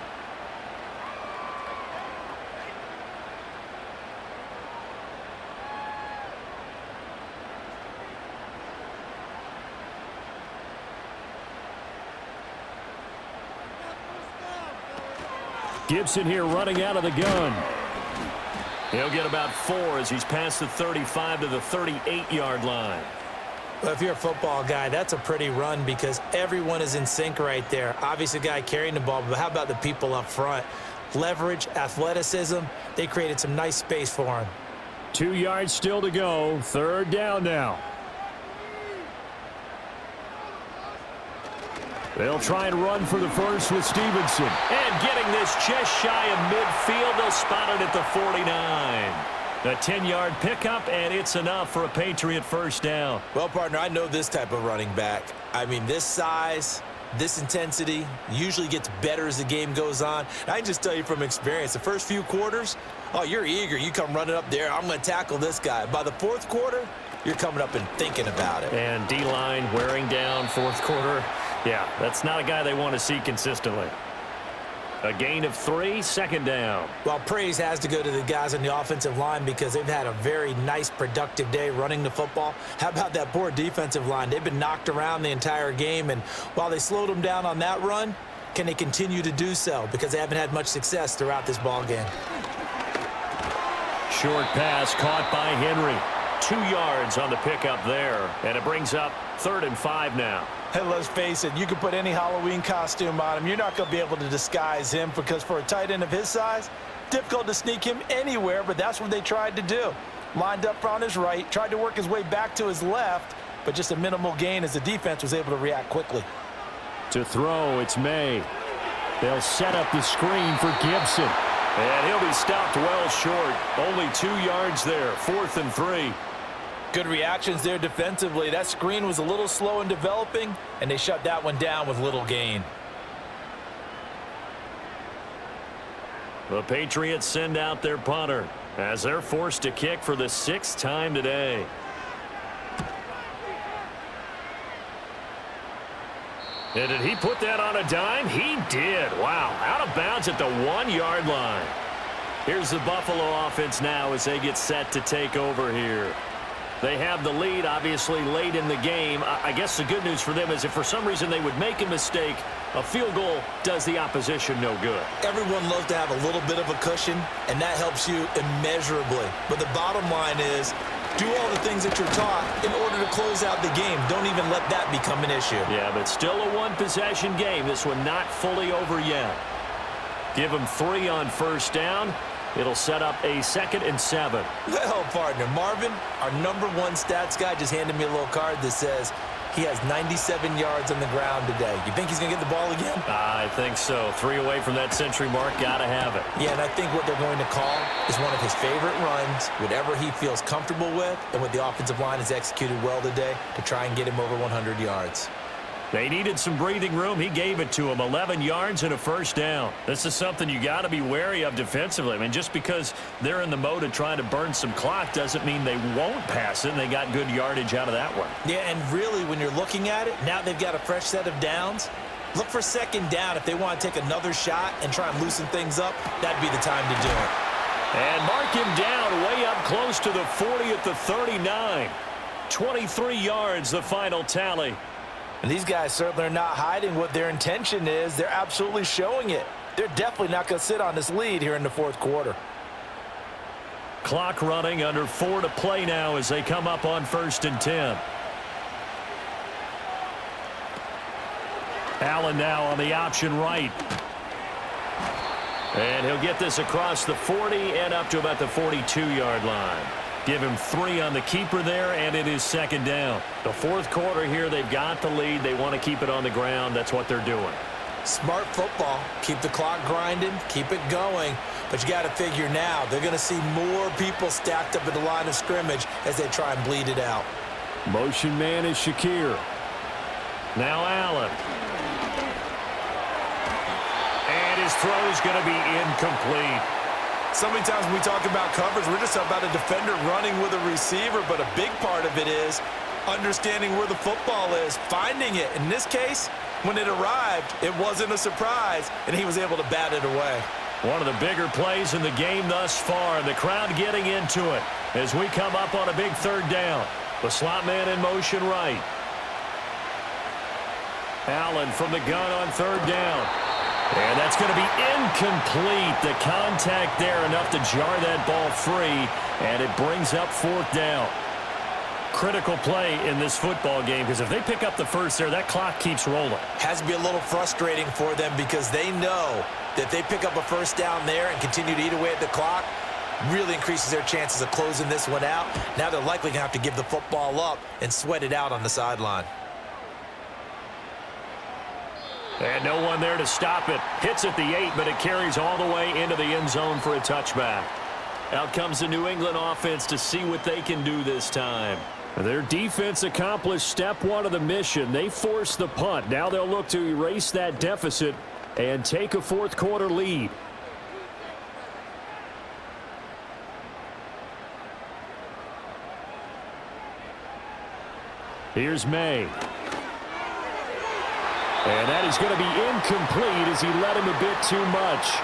Gibson here running out of the gun. He'll get about 4 as he's past the 35 to the 38-yard line. Well, if you're a football guy, that's a pretty run because everyone is in sync right there. Obviously, the guy carrying the ball, but how about the people up front? Leverage, athleticism, they created some nice space for him. 2 yards still to go. Third down now. They'll try and run for the first with Stevenson. And getting this just shy of midfield, they'll spot it at the 49. A 10-yard pickup, and it's enough for a Patriot first down. Well, partner, I know this type of running back. I mean, this size, this intensity usually gets better as the game goes on. And I can just tell you from experience, the first few quarters, oh, you're eager. You come running up there, I'm going to tackle this guy. By the fourth quarter, you're coming up and thinking about it. And D-line wearing down fourth quarter. Yeah, that's not a guy they want to see consistently. A gain of 3, second down. Well, praise has to go to the guys on the offensive line because they've had a very nice, productive day running the football. How about that poor defensive line? They've been knocked around the entire game, and while they slowed them down on that run, can they continue to do so? Because they haven't had much success throughout this ball game. Short pass caught by Henry. 2 yards on the pickup there, and it brings up 3rd and 5 now. Hey, let's face it, you can put any Halloween costume on him. You're not going to be able to disguise him because for a tight end of his size, difficult to sneak him anywhere, but that's what they tried to do. Lined up on his right, tried to work his way back to his left, but just a minimal gain as the defense was able to react quickly. To throw, it's May. They'll set up the screen for Gibson. And he'll be stopped well short. Only 2 yards there, 4th and 3. Good reactions there defensively. That screen was a little slow in developing, and they shut that one down with little gain. The Patriots send out their punter as they're forced to kick for the 6th time today. And did he put that on a dime? He did. Wow, out of bounds at the 1-yard line. Here's the Buffalo offense now as they get set to take over here. They have the lead, obviously, late in the game. I guess the good news for them is if for some reason they would make a mistake, a field goal does the opposition no good. Everyone loves to have a little bit of a cushion, and that helps you immeasurably. But the bottom line is, do all the things that you're taught in order to close out the game. Don't even let that become an issue. Yeah, but still a one-possession game. This one not fully over yet. Give them 3 on 1st down. It'll set up a 2nd and 7. Well, partner, Marvin, our #1 stats guy just handed me a little card that says he has 97 yards on the ground today. You think he's going to get the ball again? I think so. 3 away from that century mark. Got to have it. Yeah, and I think what they're going to call is one of his favorite runs, whatever he feels comfortable with, and what the offensive line has executed well today to try and get him over 100 yards. They needed some breathing room. He gave it to them. 11 yards and a 1st down. This is something you got to be wary of defensively. I mean, just because they're in the mode of trying to burn some clock doesn't mean they won't pass it. And they got good yardage out of that one. Yeah, and really, when you're looking at it, now they've got a fresh set of downs. Look for 2nd down. If they want to take another shot and try and loosen things up, that'd be the time to do it. And mark him down way up close to the 40 at the 39. 23 yards, the final tally. And these guys certainly are not hiding what their intention is. They're absolutely showing it. They're definitely not going to sit on this lead here in the 4th quarter. Clock running, under 4 to play now as they come up on 1st and 10. Allen now on the option right. And he'll get this across the 40 and up to about the 42-yard line. Give him 3 on the keeper there, and it is 2nd down. The 4th quarter here, they've got the lead. They want to keep it on the ground. That's what they're doing. Smart football. Keep the clock grinding. Keep it going. But you got to figure now, they're going to see more people stacked up at the line of scrimmage as they try and bleed it out. Motion man is Shakir. Now Allen. And his throw is going to be incomplete. So many times when we talk about coverage, we're just about a defender running with a receiver, but a big part of it is understanding where the football is, finding it. In this case, when it arrived, it wasn't a surprise, and he was able to bat it away. One of the bigger plays in the game thus far. The crowd getting into it as we come up on a big 3rd down. The slot man in motion right. Allen from the gun on 3rd down. And that's going to be incomplete. The contact there enough to jar that ball free, and it brings up 4th down. Critical play in this football game because if they pick up the 1st there, that clock keeps rolling. Has to be a little frustrating for them because they know that they pick up a 1st down there and continue to eat away at the clock, really increases their chances of closing this one out. Now they're likely going to have to give the football up and sweat it out on the sideline. And no one there to stop it. Hits at the 8, but it carries all the way into the end zone for a touchback. Out comes the New England offense to see what they can do this time. Their defense accomplished step 1 of the mission. They forced the punt. Now they'll look to erase that deficit and take a 4th quarter lead. Here's May. And that is going to be incomplete as he led him a bit too much.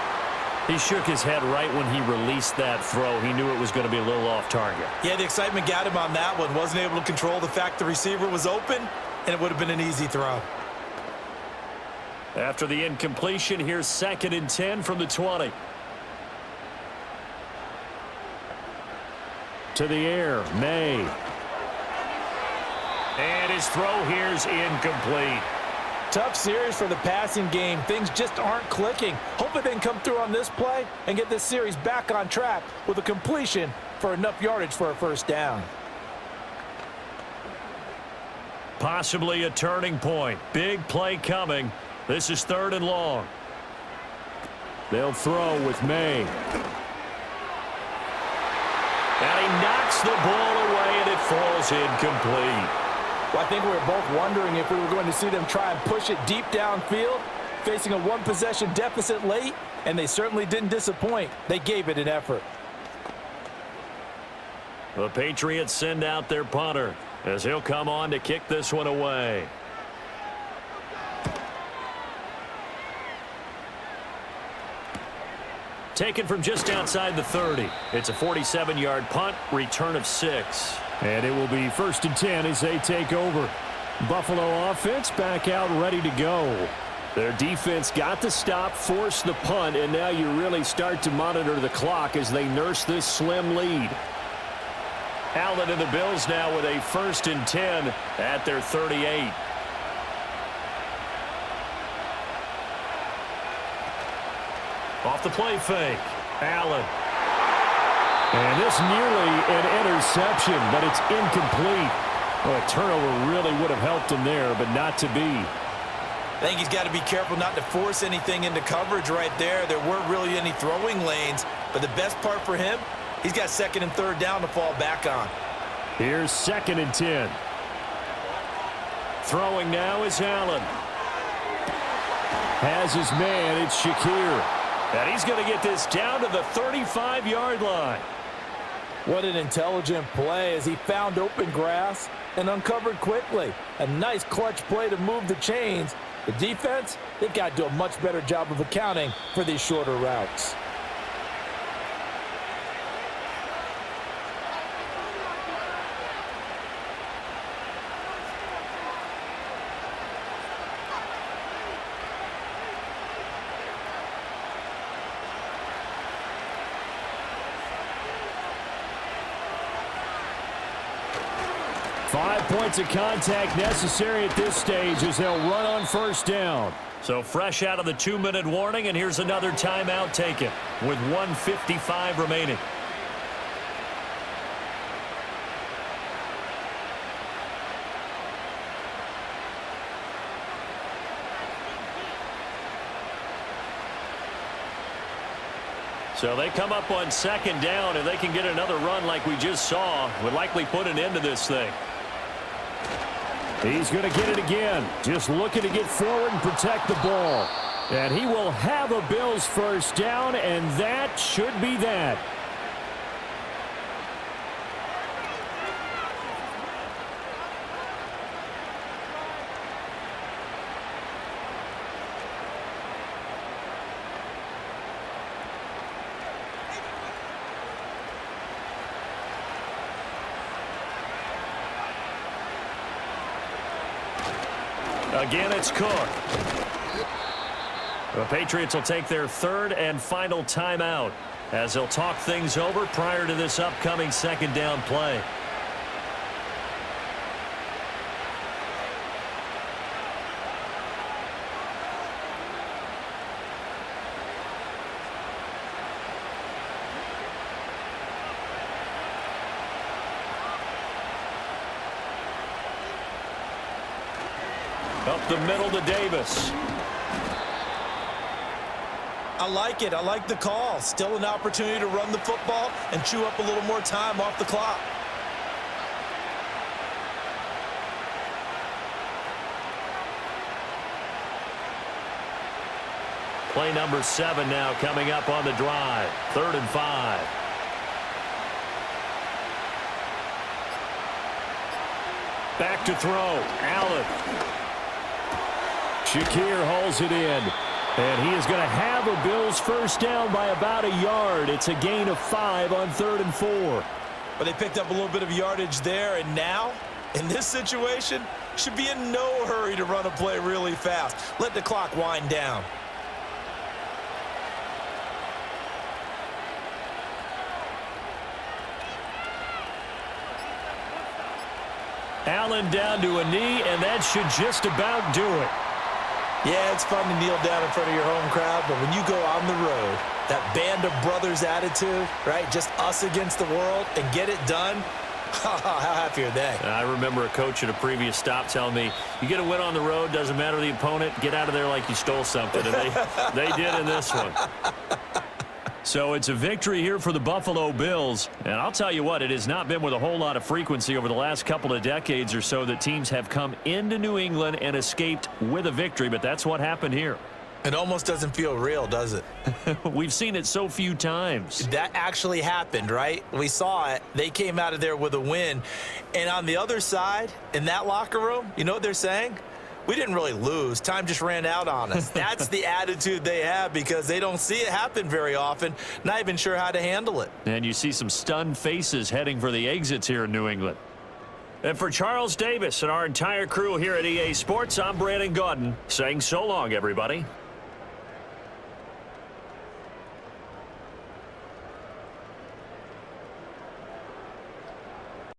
He shook his head right when he released that throw. He knew it was going to be a little off target. Yeah, the excitement got him on that one. Wasn't able to control the fact the receiver was open, and it would have been an easy throw. After the incompletion, here's 2nd and 10 from the 20. To the air, May. And his throw here's incomplete. Tough series for the passing game. Things just aren't clicking. Hope they can come through on this play and get this series back on track with a completion for enough yardage for a first down. Possibly a turning point. Big play coming. This is 3rd and long. They'll throw with May. And he knocks the ball away, and it falls incomplete. Well, I think we were both wondering if we were going to see them try and push it deep downfield, facing a one-possession deficit late, and they certainly didn't disappoint. They gave it an effort. The Patriots send out their punter as he'll come on to kick this one away. Taken from just outside the 30. It's a 47-yard punt, return of 6. And it will be 1st and 10 as they take over. Buffalo offense back out ready to go. Their defense got the stop, forced the punt, and now you really start to monitor the clock as they nurse this slim lead. Allen and the Bills now with a 1st and 10 at their 38. Off the play fake, Allen. And this nearly an interception, but it's incomplete. Well, a turnover really would have helped him there, but not to be. I think he's got to be careful not to force anything into coverage right there. There weren't really any throwing lanes, but the best part for him, he's got 2nd and 3rd down to fall back on. Here's 2nd and 10. Throwing now is Allen. Has his man, it's Shakir. And he's going to get this down to the 35-yard line. What an intelligent play as he found open grass and uncovered quickly. A nice clutch play to move the chains. The defense, they've got to do a much better job of accounting for these shorter routes. Five points of contact necessary at this stage as they'll run on 1st down. So fresh out of the 2-minute warning, and here's another timeout taken with 1:55 remaining. So they come up on 2nd down, and they can get another run like we just saw. Would likely put an end to this thing. He's going to get it again. Just looking to get forward and protect the ball. And he will have a Bills 1st down, and that should be that. Again, it's Cook. The Patriots will take their 3rd and final timeout as they'll talk things over prior to this upcoming 2nd down play. Up the middle to Davis. I like it. I like the call. Still an opportunity to run the football and chew up a little more time off the clock. Play number 7 now coming up on the drive. 3rd and 5. Back to throw. Allen. Shakir hauls it in. And he is going to have a Bills 1st down by about a yard. It's a gain of 5 on 3rd and 4. But they picked up a little bit of yardage there, and now In this situation, should be in no hurry to run a play really fast. Let the clock wind down. Allen down to a knee, and that should just about do it. Yeah, it's fun to kneel down in front of your home crowd, but when you go on the road, that band of brothers attitude, right, just us against the world, and get it done, how happy are they? I remember a coach at a previous stop telling me, you get a win on the road, doesn't matter the opponent, get out of there like you stole something, and they did in this one. So it's a victory here for the Buffalo Bills. And I'll tell you what, it has not been with a whole lot of frequency over the last couple of decades or so that teams have come into New England and escaped with a victory, but that's what happened here. It almost doesn't feel real, does it? We've seen it so few times. That actually happened, right? We saw it. They came out of there with a win. And on the other side, in that locker room, you know what they're saying? We didn't really lose. Time just ran out on us. That's the attitude they have because they don't see it happen very often, not even sure how to handle it. And you see some stunned faces heading for the exits here in New England. And for Charles Davis and our entire crew here at EA Sports, I'm Brandon Gaudin saying so long, everybody.